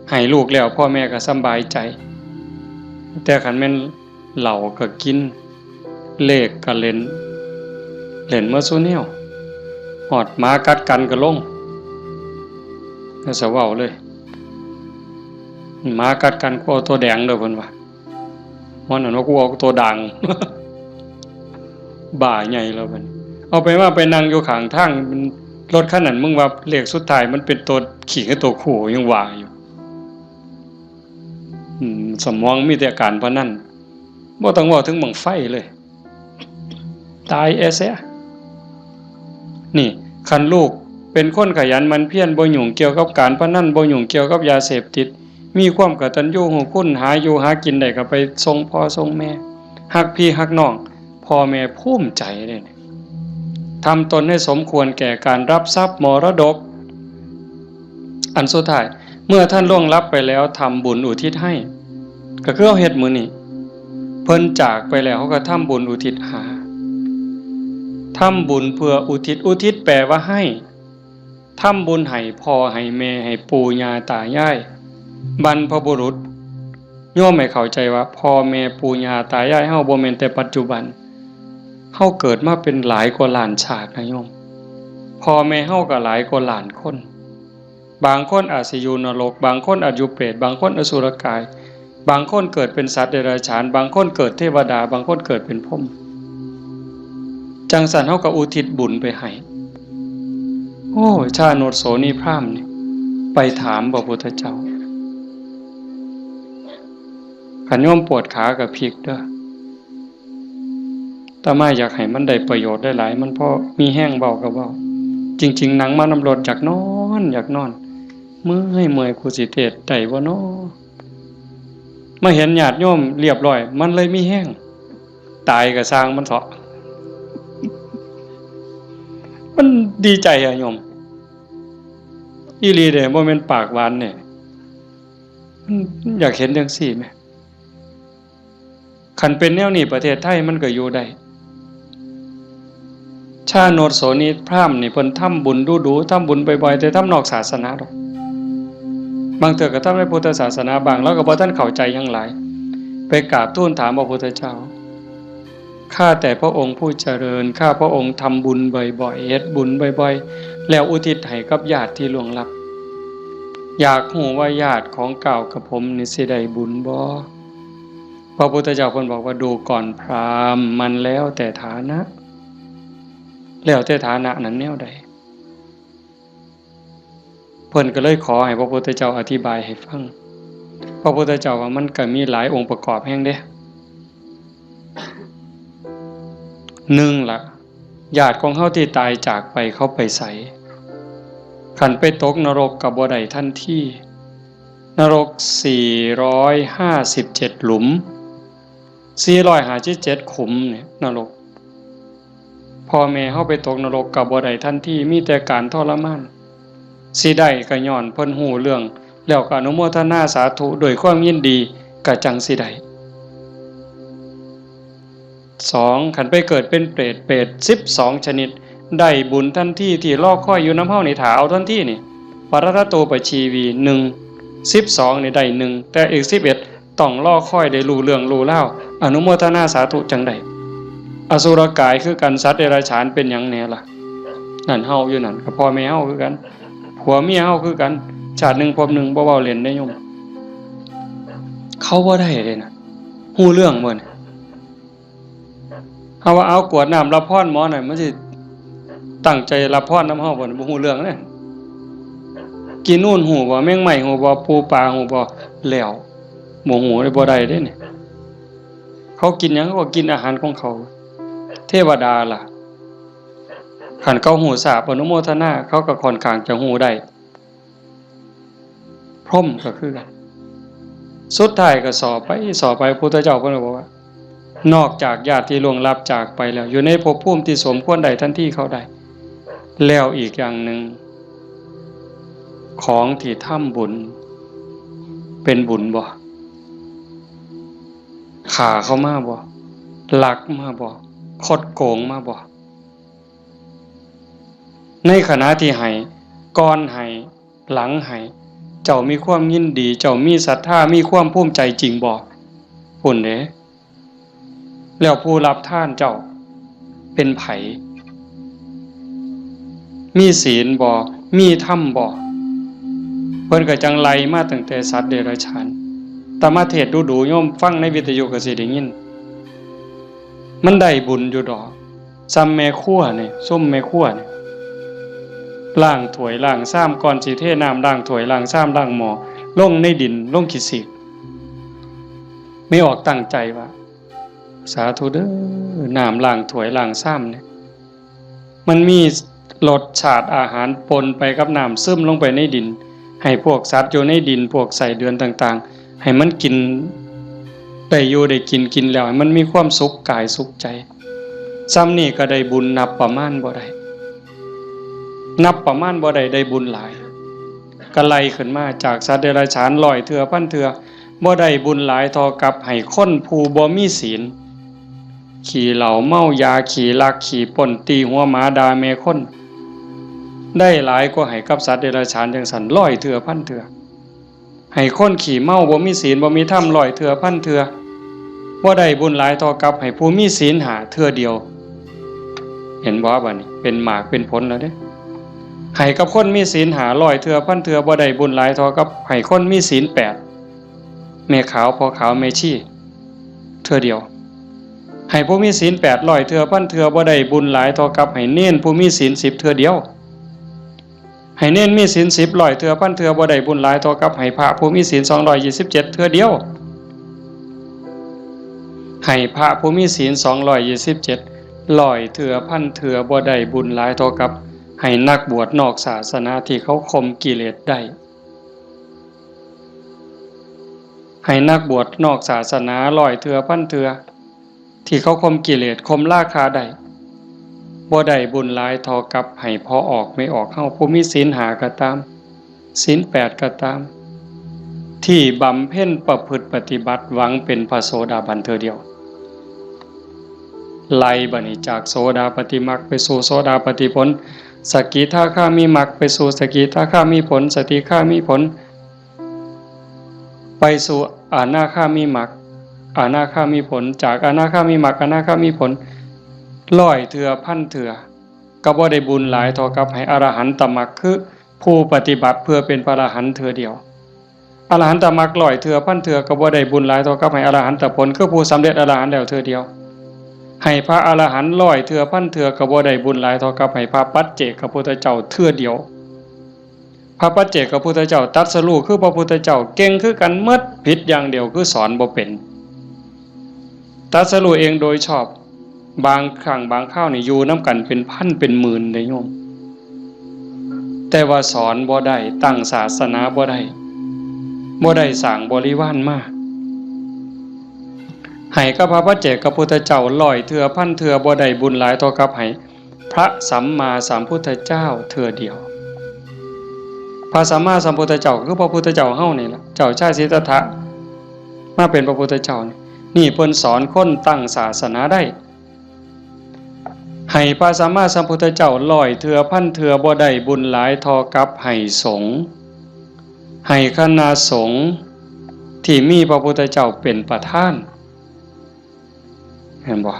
ให้ลูกแล้วพ่อแม่ก็สบายใจแต่ขันแม่นเหล้าก็กินเลขก็เล่นเมื่อสู้แนวหอดหมากัดกันก็ลงแล้วสะเว้าเลยหมากัดกันกูเอาตัวแดงเลยเพิ่นว่าวันนั้นว่ากูเอาตัวด่าง บ่าใหญ่แล้วเพิ่นเอาไปว่าไปนั่งอยู่ข้างทางรถคันนั้นมึงว่าเลขสุดท้ายมันเป็นตัวขี่กับตัวคู่ยังว่าอยู่สมองมีแต่การพนันบ่ต้องเว้าถึงบังไฟเลยตายแซ่นี่คันลูกเป็นคนขยันมันเพียรบ่ยุ่งเกี่ยวกับการพนันบ่ยุ่งเกี่ยวกับยาเสพติดมีความกตัญญูรู้คุณหาอยู่หากินได้ก็ไปส่งพ่อส่งแม่ฮักพี่ฮักน้องพ่อแม่ภูมิใจเลยทำตนให้สมควรแก่การรับทรัพย์มรดกอันสุดท้ายเมื่อท่านล่วงลับไปแล้วทำบุญอุทิศให้ก็คือเอาเฮ็ดมื้อนี้เพิ่นจากไปแล้วเขาก็ทำบุญอุทิศหาทำบุญเพื่ออุทิศแปลว่าให้ทำบุญให้พ่อให้แม่ให้ปู่ย่าตายายบรรพบุรุษโยมให้เข้าใจว่าพ่อแม่ปู่ย่าตายายเฮาบ่แม่นแต่ปัจจุบันเฮาเกิดมาเป็นหลายกว่าล้านชาตินะโยมพ่อแม่เฮาก็หลายกว่าล้านคนบางคนอาจสิอยู่นรกบางคนอาจอยู่เปรตบางคนอสุรกาย บางคนเกิดเป็นสัตว์เดรัจฉานบางคนเกิดเทวดาบางคนเกิดเป็นพรหมจังสันเฮาก็อุทิศบุญไปให้โอ้ชาโนดโสนีพราหมณ์นี่ไปถามพระพุทธเจ้าขันโยมปวดขากับพริกเด้อแต่ไม่อยากให้มันได้ประโยชน์ได้หลายมันเพราะมีแห้งเบากับเบาจริงๆหนังมันน้ำรดอยากนอนเมื่อยกูสิเทศได้บ่น้อมาเห็นญาติโยมเรียบร้อยมันเลยมีแห้งตายก็สร้างมันเถาะมันดีใจอะโยมอีหลีเด้บ่แม่นปากหวานเนี่ยอยากเห็นจังซี่แหมคันเป็นแนวนี้ประเทศไทยมันก็อยู่ได้ชาโนดโสนีพราหมณ์นี่เพิ่นทำบุญดูๆทำบุญบ่อยๆแต่ทำนอกศาสนาดอกบางเทื่อก็ทำในพุทธศาสนาบางแล้วก็บ่ทันเข้าใจหยังหลายไปกราบทูลถามพระพุทธเจ้าข้าแต่พระองค์ผู้เจริญข้าพระองค์ทำบุญบ่อยๆเฮ็ดบุญบ่อยๆแล้วอุทิศให้กับญาติที่ล่วงลับอยากรู้ว่าญาติของเก่ากับผมนี่สิได้บุญบ่พระพุทธเจ้าเพิ่นบอกว่าดูก่อนพราหมณ์มันแล้วแต่ฐานะแล้วแต่ฐานะนั้นแนวใดเพิ่นก็เลยขอให้พระพุทธเจ้าอธิบายให้ฟังพระพุทธเจ้าว่ามันก็มีหลายองค์ประกอบแห่งเด้1ล่ะญาติของเฮาที่ตายจากไปเขาไปไสคันไปตกนรกก็บ่ได้ทันทีนรก457หลุม457ขุมเนี่ยนรกพ่อแม่เฮาไปตกนรกก็บ่ได้ทันทีมีแต่การทรมานสิได้ก็ย้อนเพิ่นฮู้เรื่องแล้วก็อนุโมทนาสาธุด้วยความยินดีก็จังสิได้2คันไปเกิดเป็นเปรต12ชนิดได้บุญทันทีที่รอคอยอยู่นำเฮานี่ถ้าเอาทันทีนี่ปรตโตปชีวี1 12นี่ได้1แต่อีก11ต้องรอคอยได้รู้เรื่องรู้ราวอนุโมทนาสาธุจังได๋อสุรกายคือกันสัตว์เดรัจฉานเป็นหยังแน่ล่ะนั่นเฮาอยู่นั่นก็พ่อแม่เฮาคือกันผัวเมียเฮาคือกันชาติหนึ่งภพหนึ่งบ่เว้าเล่นได้โยมเขาบ่ได้เลยนะฮู้เรื่องบ่เนี่ยเฮาว่าเอากวดน้ำรับพรหมอหน่อยมันสิตั้งใจรับพรนำเฮาบ่บ่ฮู้เรื่องเด้กินนู่นฮู้บ่แมงไหม้ฮู้บ่ปูปลาฮู้บ่แล้วบ่ฮู้ได้บ่ได้เด้นี่เขากินหยังก็กินอาหารของเขาเทวดาล่ะขันเขาหูสาบอนุโมทนาเขาก็ค่อนข้างจะหูได้พรหมก็คือกันสุดท้ายก็สอบไปพุทธเจ้าเพิ่นบอกว่านอกจากญาติที่ล่วงลับจากไปแล้วอยู่ในภพภูมิที่สมควรได้ทันทีเขาได้แล้วอีกอย่างหนึ่งของที่ทำบุญเป็นบุญบ่ขาเขามาบ่ลักมาบ่คดโกงมาบ่ในขณะที่ให้ก่อนให้หลังให้เจ้ามีความยินดีเจ้ามีศรัทธามีความภูมิใจจริงบ่พุ่นเด้แล้วผู้รับทานเจ้าเป็นไผมีศีลบ่มีธรรมบ่เพิ่นก็จังไล่มาตั้งแต่สัตว์เดรัจฉานตมาเทศน์ดูๆโยมฟังในวิทยุก็สิได้ยินมันได้บุญอยู่ดอกซ้ำแม่ครัวนี่ส้มแม่ครัวนี่ล้างถ้วยล้างซ้ำก่อนสิเทน้ำล้างถ้วยล้างซ้ำล้างหม้อลงในดินลงขี้สิกไม่ออกตั้งใจว่าสาธุเด้อน้ำล้างถ้วยล้างซ้ำเนี่ยมันมีรสชาติอาหารปนไปกับน้ำซึมลงไปในดินให้พวกสัตว์อยู่ในดินพวกไส้เดือนต่างๆให้มันกินได้อยู่ได้กินแล้วให้มันมีความสุขกายสุขใจซ้ำนี่ก็ได้บุญนับประมาณบ่ได้ได้บุญหลายก็ไล่ขึ้นมาจากสัตว์เดรัจฉาน100เทื่อพันเทื่อบ่ได้บุญหลายเท่ากับให้คนผู้บ่มีศีลขี่เหล้าเมายาขี่ลักขี่ป่นตีหัวหมาด่าแม่คนได้หลายกว่าให้กับสัตว์เดรัจฉานจังซั่น100เทื่อพันเทื่อให้คนขี่เมาบ่มีศีลบ่มีธรรม100เทื่อพันเทื่อบ่ได้บุญหลายเท่ากับให้ผู้มีศีล5เทื่อเดียวเห็นบ่บัดนี้เป็นหมากเป็นผลแล้วเด้ให้กับคนมีศีล500เทื่อพันเทื่อบ่ได้บุญหลายเท่ากับให้คนมีศีล8 แม่ขาวพ่อขาวแม่ชีเทื่อเดียวให้ผู้มีศีล800เทื่อพันเทื่อบ่ได้บุญหลายเท่ากับให้เน้นผู้มีศีล10เทื่อเดียวให้เน้นมีศีล10 100เทื่อพันเทื่อบ่ได้บุญหลายเท่ากับให้พระผู้มีศีล227เทื่อเดียวให้พระผู้มีศีล227 100เทื่อพันเทื่อบ่ได้บุญหลายเท่ากับให้นักบวชนอกศาสนาที่เขาข่มกิเลสได้ให้นักบวชนอกศาสนา100เทื่อพันเทื่อที่เขาข่มกิเลสข่มราคะได้บ่ได้บุญหลายเท่ากับให้พอออกไม่ออกเข้าผู้มีศีล5ก็ตามศีล8ก็ตามที่บำเพ็ญประพฤติปฏิบัติหวังเป็นพระโสดาบันเทื่อเดียวไล่บัดนี้จากโสดาปัตติมรรคไปสู่โสดาปัตติผลสกิทาคามีมรรคไปสู่สกิทาคามีผลสติคามีผลไปสู่อนาคามีมรรคอนาคามีผลจากอนาคามีมรรคอนาคามีผล100เทื่อพันเทื่อก็บ่ได้บุญหลายเท่ากับให้อรหันตมรรคคือผู้ปฏิบัติเพื่อเป็นพระอรหันต์เทื่อเดียวอรหันตมรรค100เทื่อพันเทื่อก็บ่ได้บุญหลายเท่ากับให้อรหันตผลคือผู้สำเร็จอรหันต์แล้วเทื่อเดียวให้พระอรหันต์100เทื่อพันเทื่อก็บ่ได้บุญหลายเท่ากับให้พระปัจเจกพุทธเจ้าเทื่อเดียวพระปัจเจกพุทธเจ้าตรัสรู้คือพระพุทธเจ้าเก่งคือกันหมดผิดอย่างเดียวคือสอนบ่เป็นตรัสรู้เองโดยชอบบางครั้งบางคราวนี่อยู่นำกันเป็นพันเป็นหมื่นได้โยมแต่ว่าสอนบ่ได้ตั้งศาสนาบ่ได้สร้างบริวารมาให้กับพระปัจเจกพุทธเจ้า100เทื่อพันเทื่อบ่ได้บุญหลายเท่ากับให้พระสัมมาสัมพุทธเจ้าเทื่อเดียวพระสัมมาสัมพุทธเจ้าคือพระพุทธเจ้าเฮานี่ล่ะเจ้าชายสิทธัตถะมาเป็นพระพุทธเจ้านี่เพิ่นสอนคนตั้งศาสนาได้ให้พระสัมมาสัมพุทธเจ้า100เทื่อพันเทื่อบ่ได้บุญหลายเท่ากับให้สงฆ์ให้คณะสงฆ์ที่มีพระพุทธเจ้าเป็นประธานเห็นบ่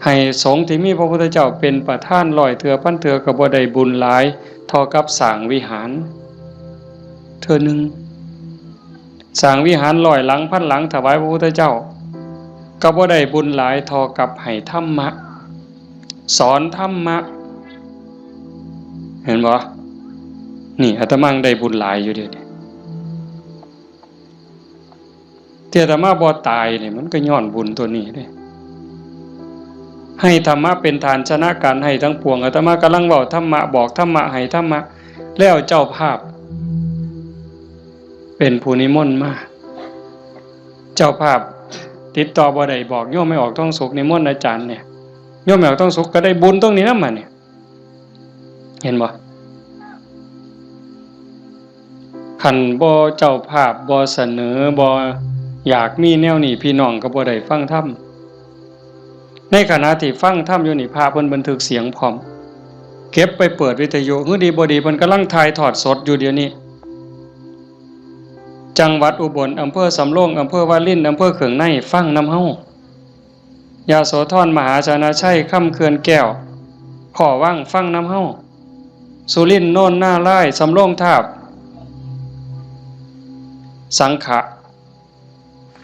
ให้สงฆ์ที่มีพระพุทธเจ้าเป็นประธาน100เทื่อพันเทื่อก็บ่ได้บุญหลายเท่ากับสร้างวิหารเทื่อนึงสร้างวิหาร100หลังพันหลังถวายพระพุทธเจ้าก็บ่ได้บุญหลายเท่ากับให้ธรรมะสอนธรรมะเห็นบ่นี่อาตมาได้บุญหลายอยู่เด้ที่อาตมาบ่ตายนี่มันก็ย้อนบุญตัวนี้เด้ให้ธรรมะเป็นฐานชนะการให้ทั้งปวงอาตมากำลังเว้าธรรมะบอกธรรมะให้ธรรมะแล้วเจ้าภาพเป็นผู้นิมนต์มาเจ้าภาพติดต่อบ่ได้บอกโยมไม่ออกต้องสุขนิมนต์อาจารย์เนี่ยโยมไม่ออกต้องสุขก็ได้บุญตรงนี้นำมาเนี่ยเห็นบ่คันบ่เจ้าภาพบ่เสนอบ่อยากมีแนวนี้พี่น้องก็บ่ได้ฟังธรรมในขณะที่ฟังธรรมอยู่นี่พระเพิ่นบันทึกเสียงพร้อมเก็บไปเปิดวิทยุคือดีบ่ดีเพิ่นกำลังถ่ายทอดสดอยู่เดี๋ยวนี้จังหวัดอุบลอำเภอสำโรงอำเภอวารินอำเภอเขืองในฟังนำเฮายาโสธรมหาชนะชัยค่ำเขื่อนแก้วขอว่างฟังนำเฮาสุรินทร์โน่นหน้าไร่สำโรงทาบสังขะ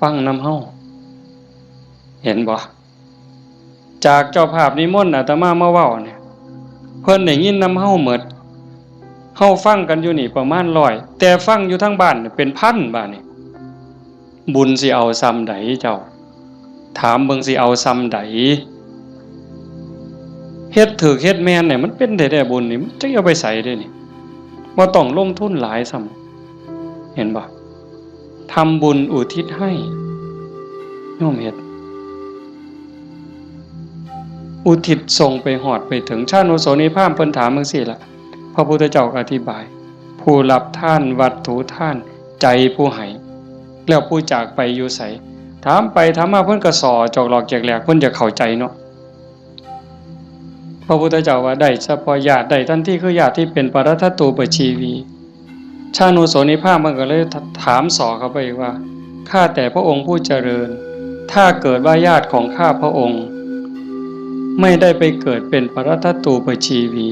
ฟังนำเฮาเห็นบ่จากเจ้าภาพนิมนต์อาตมามาเว้าเนี่ยเพิ่นได้ยินนำเฮาหมดเฮาฟังกันอยู่นี่ประมาณ100แต่ฟังอยู่ทั้งบ้านเป็นพันบ้านนี่บุญสิเอาซ้ำใดเจ้าถามเบิ่งสิเอาซ้ำใดเฮ็ดถูกเฮ็ดแม่นเนี่ยมันเป็นได้บุญนี่มันจะเอาไปใส่ได้นี่บ่ต้องลงทุนหลายซ้ำเห็นบ่ทำบุญอุทิศให้โยมเฮ็ดอุทิศส่งไปหอดไปถึงชาโนโสนิพพานเพิ่นถามจังซี่ล่ะพระพุทธเจ้าอธิบายผู้รับท่านวัตถุท่านใจผู้ให้แล้วผู้จากไปอยู่ไสถามไปถามมาเพิ่นก็สอจอกหลอกแจกแหลกเพิ่นจะเข้าใจเนาะพระพุทธเจ้าว่าได้เฉพาะญาติได้ทันทีคือญาติที่เป็นปรัตถตูปชีวีชาโนโสนิพพานมันก็เลยถามสอเข้าไปว่าข้าแต่พระองค์ผู้เจริญถ้าเกิดว่าญาติของข้าพระองค์ไม่ได้ไปเกิดเป็นปรัตถตูปชีวี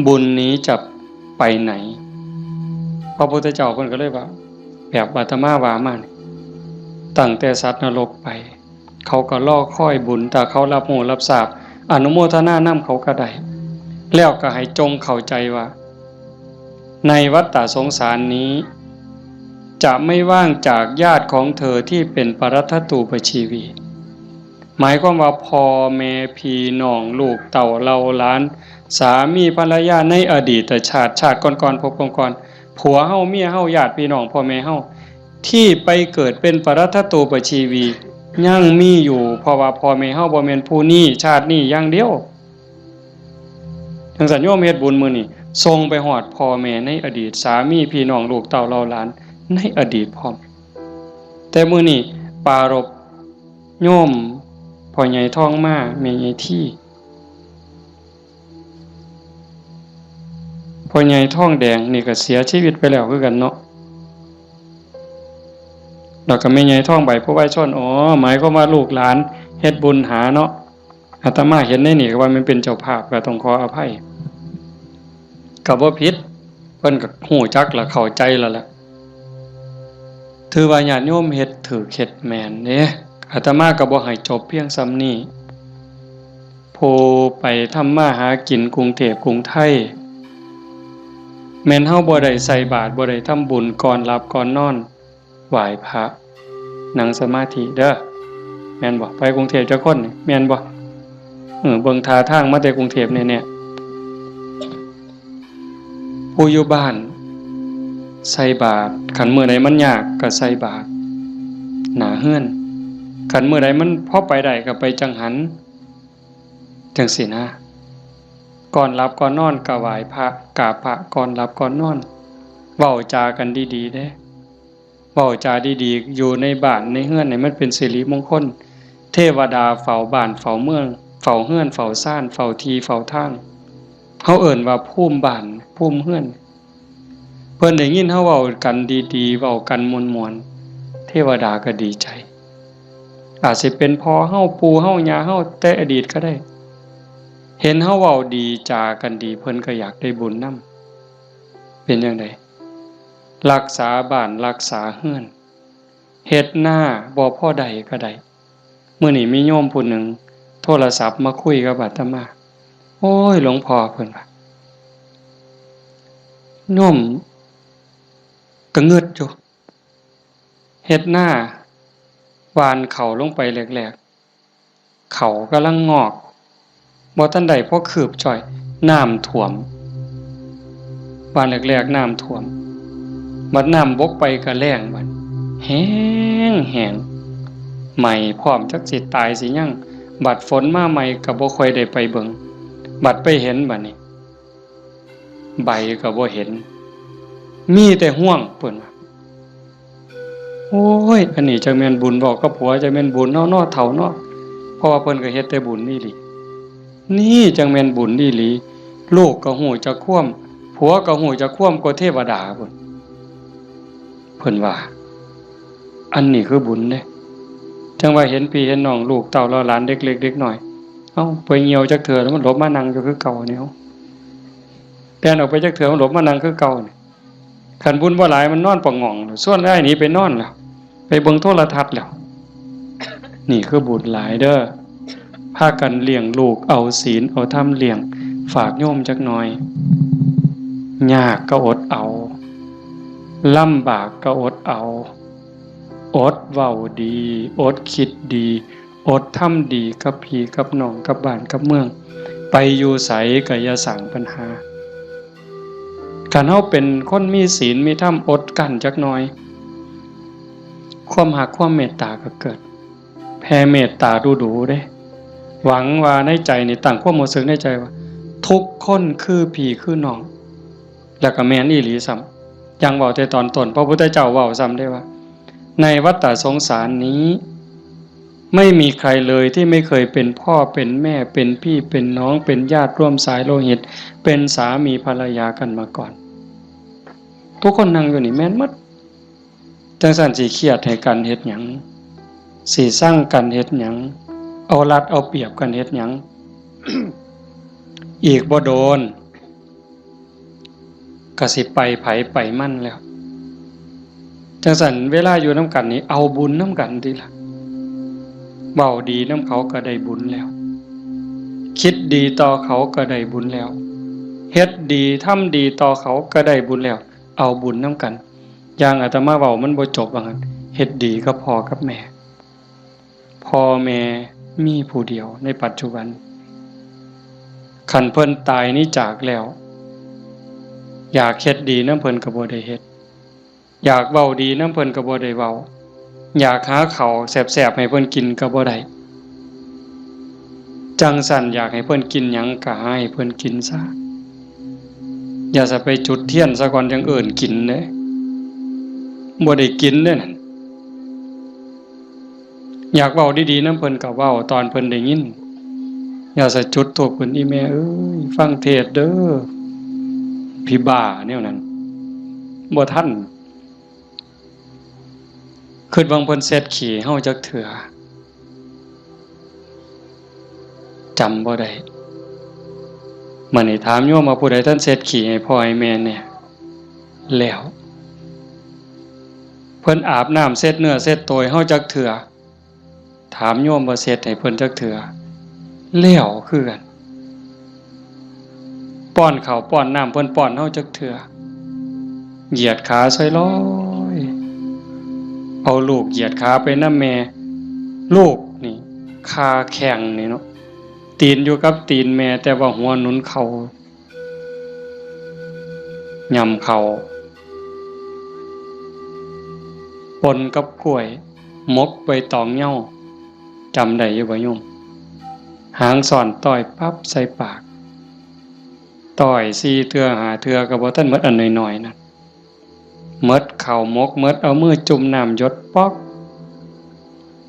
บุญนี้จะไปไหนพ ระพุทธเจ้าเพิ่นก็เลยว่าแบบอาตมาว่ามานี่ตั้งแต่สัตว์นรกไปเขาก็รอคอยบุญถ้าเขารับรู้รับทราบอนุโมทนานำเขาก็ได้แล้วก็ให้จงเข้าใจว่าในวัฏฏะสงสารนี้จะไม่ว่างจากญาติของเธอที่เป็นปรัตถตูปชีวีหมายความว่าพ่อแม่พี่น้องลูกเต่าเราหลานสามีภรรยาในอดีตชาติก่อนๆพบก่อนๆผัวเฮาเมียเฮาญาติพี่น้องพ่อแม่เฮาที่ไปเกิดเป็นปรัตถตูปชีวียังมีอยู่เพราะว่าพ่อแม่เฮาบ่แม่นผู้นี้ชาตินี้อย่างเดียวจังซั่นโยมเฮ็ดบุญมื้อนี้ส่งไปฮอดพ่อแม่ในอดีตสามีพี่น้องลูกเต่าเราหลานในอดีตพร้อมแต่มื้อนี้ปารภโยมพ่อใหญ่ทองมาแม่ใหญ่ที่พ่อใหญ่ทองแดงนี่ก็เสียชีวิตไปแล้วคือกันเนาะแล้วก็แม่ใหญ่ทองใบผู้ไว้ชนหมายความว่าลูกหลานเฮ็ดบุญหาเนาะอาตมาเห็นในนี่ก็ว่ามันเป็นเจ้าภาพก็ต้องขออภัยก็บ่ผิดเพิ่นก็ฮู้จักและเข้าใจแล้วล่ะถือว่าญาติโยมเฮ็ดถูกเฮ็ดแม่นเด้อาตมาก็บ่ให้จบเพียงส่ำนี้ผู้ไปทำมาหากินกรุงเทพกรุงไทยแม่นเฮาบ่ได้ใส่บาตรบ่ได้ทำบุญก่อนหลับก่อนนอนไหว้พระนั่งสมาธิเด้อแม่นบ่ไปกรุงเทพจักคนนี่แม่นบ่เบิ่งท่าทางมาแต่กรุงเทพเนี่ยผู้อยู่บ้านใส่บาตรคันมื้อใดมันยากก็ใส่บาตรหน้าเฮือนคันมื้อใดมันพอไปได้ก็ไปจังหันจังซี่นะก่อนหลับก่อนนอนก็ไหว้พระกราบพระก่อนหลับก่อนนอนเว้าจากันดีๆเด้เว้าจาดีๆอยู่ในบ้านในเฮือนให้มันเป็นสิริมงคลเทวดาเฝ้าบ้านเฝ้าเมืองเฝ้าเฮือนเฝ้าซ่านเฝ้าที่เฝ้าทางเฮาเอิ้นว่าภูมิบ้านภูมิเฮือนเพิ่นได้ยินเฮาเว้ากันดีๆเว้ากันม่วนๆเทวดาก็ดีใจอาจสิเป็นพ่อเฮาปู่เฮาย่าเฮาแต่อดีตก็ได้เห็นเฮาเว้าดีจากันดีเพิ่นก็อยากได้บุญนำเป็นจังได๋รักษาบ้านรักษาเฮือนเฮ็ดหน้าบ่พอใดก็ได้มื้อนี้มีโยมผู้หนึ่งโทรศัพท์มาคุยกับอาตมาโอ้ยหลวงพ่อเพิ่นว่าโยมก็งึดอยู่เฮ็ดหน้าหว่านข้าวลงไปแรกๆข้าวกำลังงอกบ่ทันได้พอคืบจ่อยน้ำท่วมหว่านแรกๆน้ำท่วมบัดน้ำบกไปก็แล้งบัดแห้งใหม่พร้อมจักสิตายสิยังบัดฝนมาใหม่ก็บ่ค่อยได้ไปเบิ่งบัดไปเห็นบัดนี้ใบก็บ่เห็นมีแต่ห่วงเพิ่นว่าโอ้ยอันนี้จักแม่นบุญบอกกับผัวจักแม่นบุญเนาะเฒ่าเนาะเพราะว่าเพิ่นก็เฮ็ดแต่บุญนี่หลีนี่จังแม่นบุญนี่หลีลูกก็ฮู้จักความผัวก็ฮู้จักความกว่าเทวดาเพิ่นว่าอันนี้คือบุญเด้จังว่าเห็นพี่เห็นน้องลูกเต้าเราหลานเด็กเล็กเด็กน้อยเอ้าไปเหี่ยวจักเทื่อแล้วมันหลบมานั่งอยู่คือเก่านี่เฮาแปลนออกไปจักเทื่อมันหลบมานั่งคือเก่านี่คันบุญบ่หลายมันนอนปะง่องส่วนได้หนีไปนอนแล้วไปเบิ่งโทรทัศน์แล้วนี่คือบุญหลายเด้อพากันเลี้ยงลูกเอาศีลเอาธรรมเลี้ยงฝากโยมจักหน่อยยากก็อดเอาลำบากก็อดเอาอดเว้าดีอดคิดดีอดทำดีกับพี่กับน้องกับบ้านกับเมืองไปอยู่ไสก็อย่าสร้างปัญหาการเฮาเป็นคนมีศีลมีธรรมอดกั้นจักหน่อยความรักความเมตตาก็เกิดแผ่เมตตาดูๆเด้หวังว่าในใจนี่ตั้งความรู้สึกในใจว่าทุกคนคือพี่คือน้องแล้วก็แม่นอีหลีซ้ำยังเว้าแต่ตอนต้นพระพุทธเจ้าเว้าซ้ำได้ว่าในวัฏฏะสงสารนี้ไม่มีใครเลยที่ไม่เคยเป็นพ่อเป็นแม่เป็นพี่เป็นน้องเป็นญาติร่วมสายโลหิตเป็นสามีภรรยากันมาก่อนทุกคนนั่งอยู่นี่แม่นหมดจังซั่นสิเครียดให้กันเฮ็ดหยังสิสร้างกันเฮ็ดหยังเอารัดเอาเปรียบกันเฮ็ดหยัง อีกบ่โดนก็สิไปไผไปมั่นแล้ว จังสันเวลาอยู่น้ำกันนี่เอาบุญน้ำกันดีละเบาดีน้ำเขาก็ได้บุญแล้วคิดดีต่อเขาก็ได้บุญแล้วเฮ็ดดีทำดีต่อเขาก็ได้บุญแล้วเอาบุญน้ำกันอย่างอาตมาเบามันบ่จบว่างั้นเฮ็ดดีก็พอกับแม่พ่อแม่มีผู้เดียวในปัจจุบันคันเพิ่นตายนี้จากแล้วอยากเฮ็ดดีน้ำเพิ่นก็บ่ได้เฮ็ดอยากเว้าดีน้ำเพิ่นก็บ่ได้เว้าอยากหาข้าวแซ่บๆให้เพิ่นกินก็บ่ได้จังสั่นอยากให้เพิ่นกินหยังก็ให้เพิ่นกินซะอย่าจะไปจุดเทียนซะก่อนจังเอิ้นกินเด้บ่ได้กินเด้นั่นอยากเว้าดีๆน้ำเพิ่นก็เว้าตอนเพิ่นได้ยินอย่าจะจุดธูปเพิ่นอีแม่เอ้ยฟังเทศเด้อพี่บ้าแนวนั้นบ่ทันคิดว่าเพิ่นเซ็ดขี้เฮาจักเถื่อจำบ่ได้มื้อนี้ถามโยมว่าผู้ใดท่านเซ็ดขี้ให้พ่อให้แม่เนี่ยแล้วเพิ่นอาบน้ำเซ็ดเนื้อเซ็ดตัวให้เฮาจักเถื่อถามโยมว่าเซ็ดให้เพิ่นจักเถื่อแล้วคือกันป้อนข้าวป้อนน้ำเพิ่นป้อนเฮาจักเถื่อเหยียดขาซอยลอยเอาลูกเหยียดขาไปนำแม่ลูกนี่คาแข้งนี่เนาะตีนอยู่กับตีนแม่แต่ว่าหัวหนุนเข่าย่ำเข่าปนกับกล้วยมกใบตองเหย้าจำได้อยู่บ่โยมหางซ่อนต้อยปั๊บใส่ปากต้อย4เทื่อ5เทื่อก็บ่ทันหมดอันน้อยๆนั่นหมดข้าวมกหมดเอามือจุ่มน้ำหยดป๊อก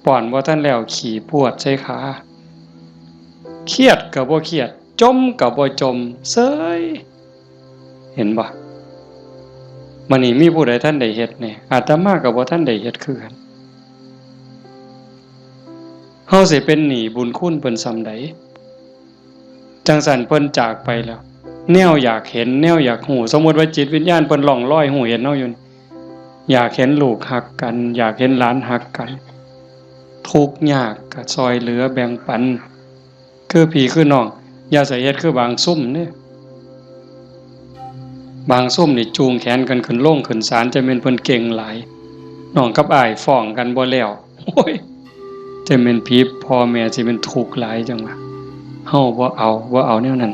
ป้อนบ่ทันแล้วขี่พวดใส่ขาเครียดก็บ่เครียดจมก็บ่จมเซ้ยเห็นบ่มื้อนี้มีผู้ใดท่านได้เฮ็ดแน่อาตมาก็บ่ทันได้เฮ็ดคือกันเฮาสิเป็นหนี้บุญคุณเพิ่นส่ำใดจังซั่นเพิ่นจากไปแล้วแนวอยากเห็นแนวอยากฮู้สมมุติว่าจิตวิญญาณเพิ่นล่องลอยฮู้เห็นเฮาอยู่อยากเห็นลูกฮักกันอยากเห็นหลานฮักกันทุกข์ยากก็ช่วยเหลือแบ่งปันคือพี่คือน้องอย่าใส่เฮ็ดคือบางซุ่มเนี่ยบางซุ่มนี่จูงแขนกันขึ้นลงขึ้นศาลจะเป็นเพิ่นเก่งหลายน้องกับอ้ายฟ้องกันบ่แล้วโอ้ยจะเป็นผีพ่อแม่สิเป็นทุกข์หลายจังว่าเฮาบ่เอาแนวนั้น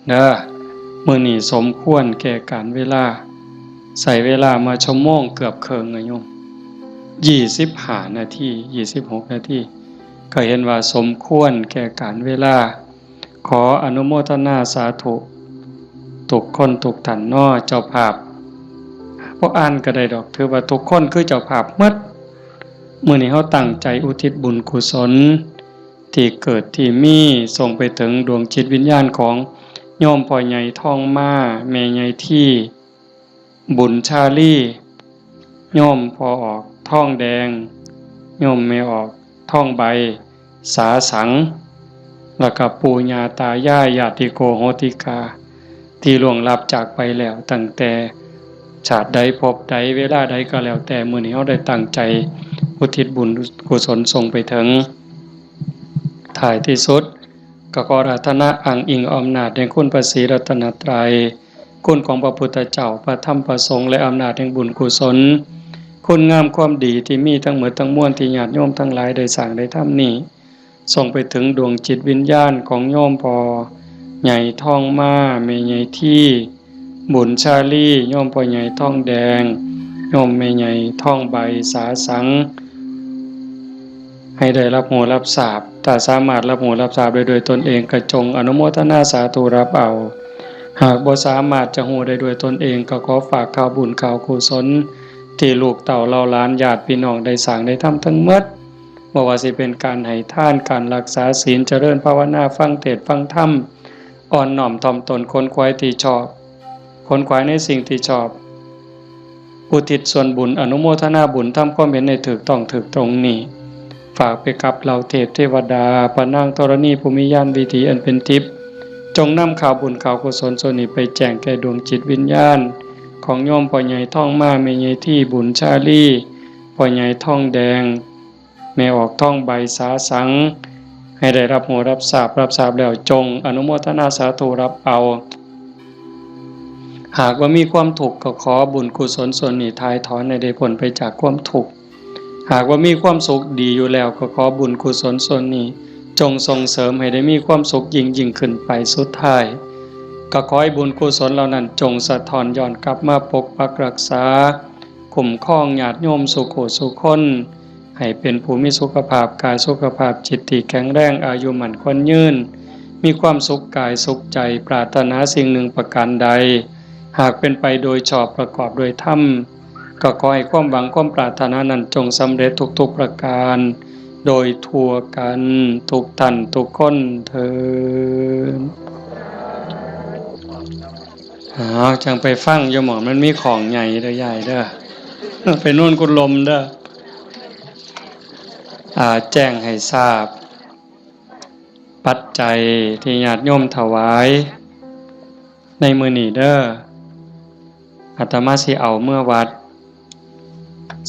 เด้อมื้อนี้สมควรแก่การเวลาใส่เวลามาชั่วโมงเกือบครึ่งอะโยม25นาที26นาทีก็เห็นว่าสมควรแก่การเวลาขออนุโมทนาสาธุทุกคนทุกท่านน้อเจ้าภาพบ่อ่านก็ได้ดอกถือว่าทุกคนคือเจ้าภาพหมดมื้อนี้เฮาตั้งใจอุทิศบุญกุศลที่เกิดที่มีส่งไปถึงดวงจิตวิญญาณของโยมพ่อใหญ่ทองมาแม่ใหญ่ที่บุญชาลีโยมพ่อออกทองแดงโยมแม่ออกทองใบสาสังแล้วก็ปู่ย่าตายายญาติโกโหติกาที่ล่วงลับจากไปแล้วตั้งแต่ชาติใดภพใดเวลาใดก็แล้วแต่มื้อนี้เฮาได้ตั้งใจอุทิศบุญกุศลส่งไปถึงท้ายที่สุดก็ขออาราธนาอ้างอิงอำนาจแห่งคุณพระศรีรัตนตรัยคุณของพระพุทธเจ้าพระธรรมพระสงฆ์และอำนาจแห่งบุญกุศลคุณงามความดีที่มีทั้งหมดทั้งมวลที่ญาติโยมทั้งหลายได้สร้างได้ทำนี้ส่งไปถึงดวงจิตวิญญาณของโยมพ่อใหญ่ทองมาแม่ใหญ่ที่บุญชาลีโยมพ่อใหญ่ทองแดงโยมแม่ใหญ่ทองใบสาสังให้ได้รับหูรับทราบถ้าสามารถรับหูรับทราบได้โดยตนเองก็จงอนุโมทนาสาธุรับเอาหากบ่สามารถจะหูได้ด้วยตนเองก็ขอฝากข่าวบุญข่าวกุศลที่ลูกเต่าเราหลานญาติพี่น้องได้สร้างได้ทำทั้งหมดบ่ว่าสิเป็นการให้ทานการรักษาศีลเจริญภาวนาฟังเทศน์ฟังธรรมอ่อนน้อมถ่อมตนค้นคว้าที่ชอบค้นคว้าในสิ่งที่ชอบอุทิศส่วนบุญอนุโมทนาบุญทำความเห็นในถูกต้องถูกตรงนี้ฝากไปกับเหล่าเทพเทวดาพระนางธรณีภูมิญาณวิถีอันเป็นทิพย์จงนำข่าวบุญข่าวกุศลส่วนนี้ไปแจ้งแก่ดวงจิตวิญญาณ ของโยมพ่อใหญ่ท่องมาแม่ใหญ่ที่บุญชาลีพ่อใหญ่ท่องแดงแม่ออกท่องใบสาสังให้ได้รับหูรับทราบแล้วจงอนุโมทนาสาธุรับเอาหากว่ามีความทุกข์ก็ขอบุญกุศลส่วนนี้ทายถอนให้ได้พ้นไปจากความทุกข์หากว่ามีความสุขดีอยู่แล้วก็ขอบุญกุศลส่วนนี้จงส่งเสริมให้ได้มีความสุขยิ่งขึ้นไปสุดท้ายก็ขอให้บุญกุศลเหล่านั้นจงสะท้อนย้อนกลับมาปกปักรักษาคุ้มครองญาติโยมสุขสุขคนให้เป็นผู้มีสุขภาพกายสุขภาพจิตที่แข็งแรงอายุมั่นขวัญยืนมีความสุขกายสุขใจปรารถนาสิ่งหนึ่งประการใดหากเป็นไปโดยชอบประกอบโดยธรรมก็ขอให้ความหวังความปรารถนานั้นจงสำเร็จทุกๆประการโดยทั่วกันทุกท่านทุกคนเถิดจังไปฟังอย่าหมองมันมีของใหญ่เด้อใหญ่เด้อไปโน่นกุลมเด้อแจ้งให้ทราบปัจจัยที่ญาติโยมถวายในมื้อนี้เด้ออาตมาสิเอาเมื่อวัด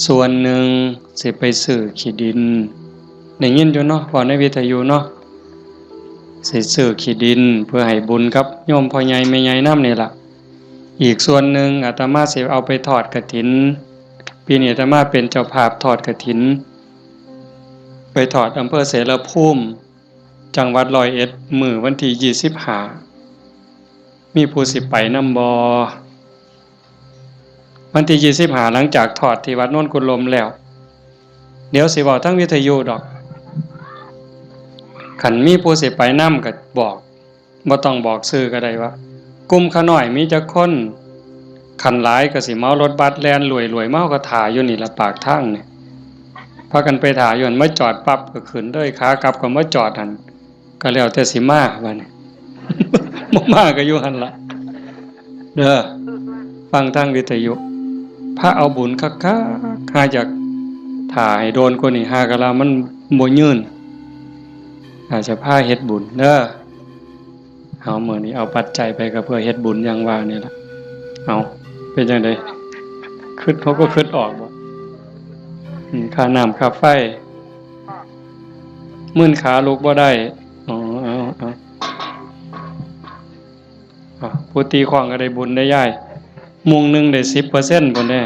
ส่วนหนึ่งสิไปซื้อขี้ดินได้ยินอยู่เนาะพอในวิทยุเนาะสิซื้อขี้ดินเพื่อให้บุญกับโยมพ่อใหญ่แม่ใหญ่นำนี่ล่ะอีกส่วนหนึ่งอาตมาสิเอาไปทอดกฐินปีนี้อาตมาเป็นเจ้าภาพทอดกฐินไปทอดอำเภอเสรภูมิจังหวัด101มื้อวันที่25มีผู้สิไปนำบ่วันที่25หลังจากทอดที่วัดโน่นกุลมแล้วเดี๋ยวสิบอกทั้งวิทยุดอกขันมีผู้สิไปนำก็บอกบ่ต้องบอกชื่อก็ได้ว่ากลุ่มขาน้อยมีจักคนขันหลายก็สิเมารถบัสแล่นรวยๆเมาก็ถ่าอยู่นี่ละปากทางนี่พากันไปถ่าอยู่หั่นมาจอดปั๊บก็ขึ้นเลยขากลับก็มาจอดหั่นก็แล้วแต่สิมาบัดนี้ บ่มาก็อยู่หั่นล่ะเด้อฟังทางวิทยุพระเอาบุญคักๆหาจากถ่าให้โดนกว่านี้หากะลามันบ่ยืนอาจจะพาเฮ็ดบุญเด้อเอามื้อนี้เอาปัจจัยไปก็เพื่อเฮ็ดบุญอย่างว่านี่ล่ะเอาเป็นจังได๋คิดเขาก็คิดออกบ่ค่าน้ำค่าไฟมื้นขาลุกบ่ได้อ๋อเอาผู้ตีของก็ได้บุญได้ย้ายมุงนึงได้ 10% พุ่นแน่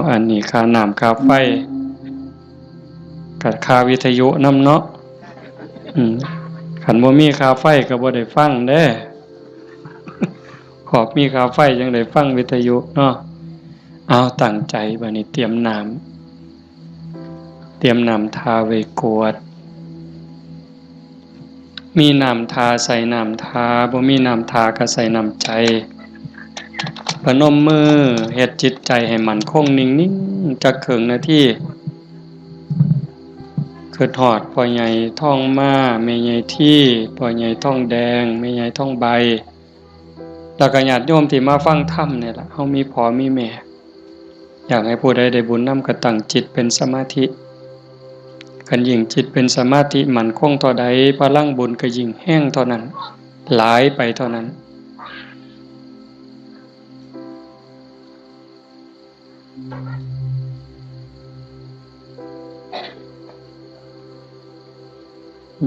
อันนี้ค่าน้ำค่าไฟกับค่าวิทยุนำเนาะคันบ่มีค่าไฟก็บ่ได้ฟังเด้ขอบมีค่าไฟจังได้ฟังวิทยุเนาะเอาตั้งใจบัดนี้เตรียมน้ำทาไว้กวดมีน้ำทาใส่น้ำทาบ่มีน้ำทาก็ใส่น้ำใจพนมมือเฮ็ดจิตใจให้มั่นคงนิ่งๆจักครึ่งนาทีคือทอดพ่อใหญ่ท่องมาแม่ใหญ่ที่พ่อใหญ่ท่องแดงแม่ใหญ่ท่องใบแล้วก็ญาติโยมที่มาฟังธรรมนี่ล่ะเฮามีพ่อมีแม่อยากให้ผู้ใดได้บุญนำก็ตั้งจิตเป็นสมาธิคันยิ่งจิตเป็นสมาธิมั่นคงเท่าใดพลังบุญก็ยิ่งแห้งเท่านั้นหลายไปเท่านั้น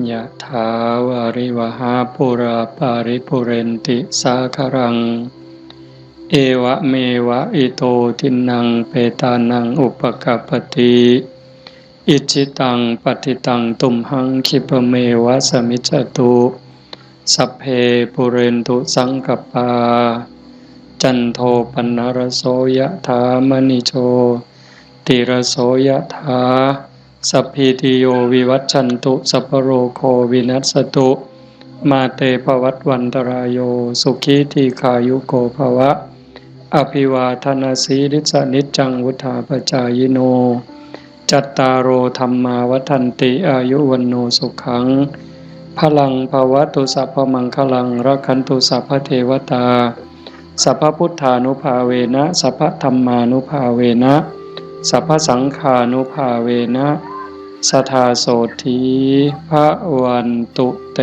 ยะถาวาริวหาปุราปาริปุเรนติสาคารังเอวะเมวะอิโตทินังเปตานังอุปกัปปติอิจิตังปฏิตังตุมหังคิปเมวะสมิจจตุสัพเพปุเรนตุสังกปาจันโทปนรโสยะถามณิโชติรโสยะถาสัพพิติโยวิวัชชันตุสัพพโรโควินัสสตุมาเตภวัตวันตรายโยสุขีทีขายุโกภวะอภิวาทนาสีริสนิจจังวุธาปจายโนจัตตารโอธรรมาวัฏันติอายุวันโนสุขังพลังภวตุสัพพมังคลังรักขันตุสัพพเทวตาสัพพพุทธานุภาเวนะสัพพธัมมานุภาเวนะสัพพสังฆานุภาเวนะสทาโสธีพระวันตุเต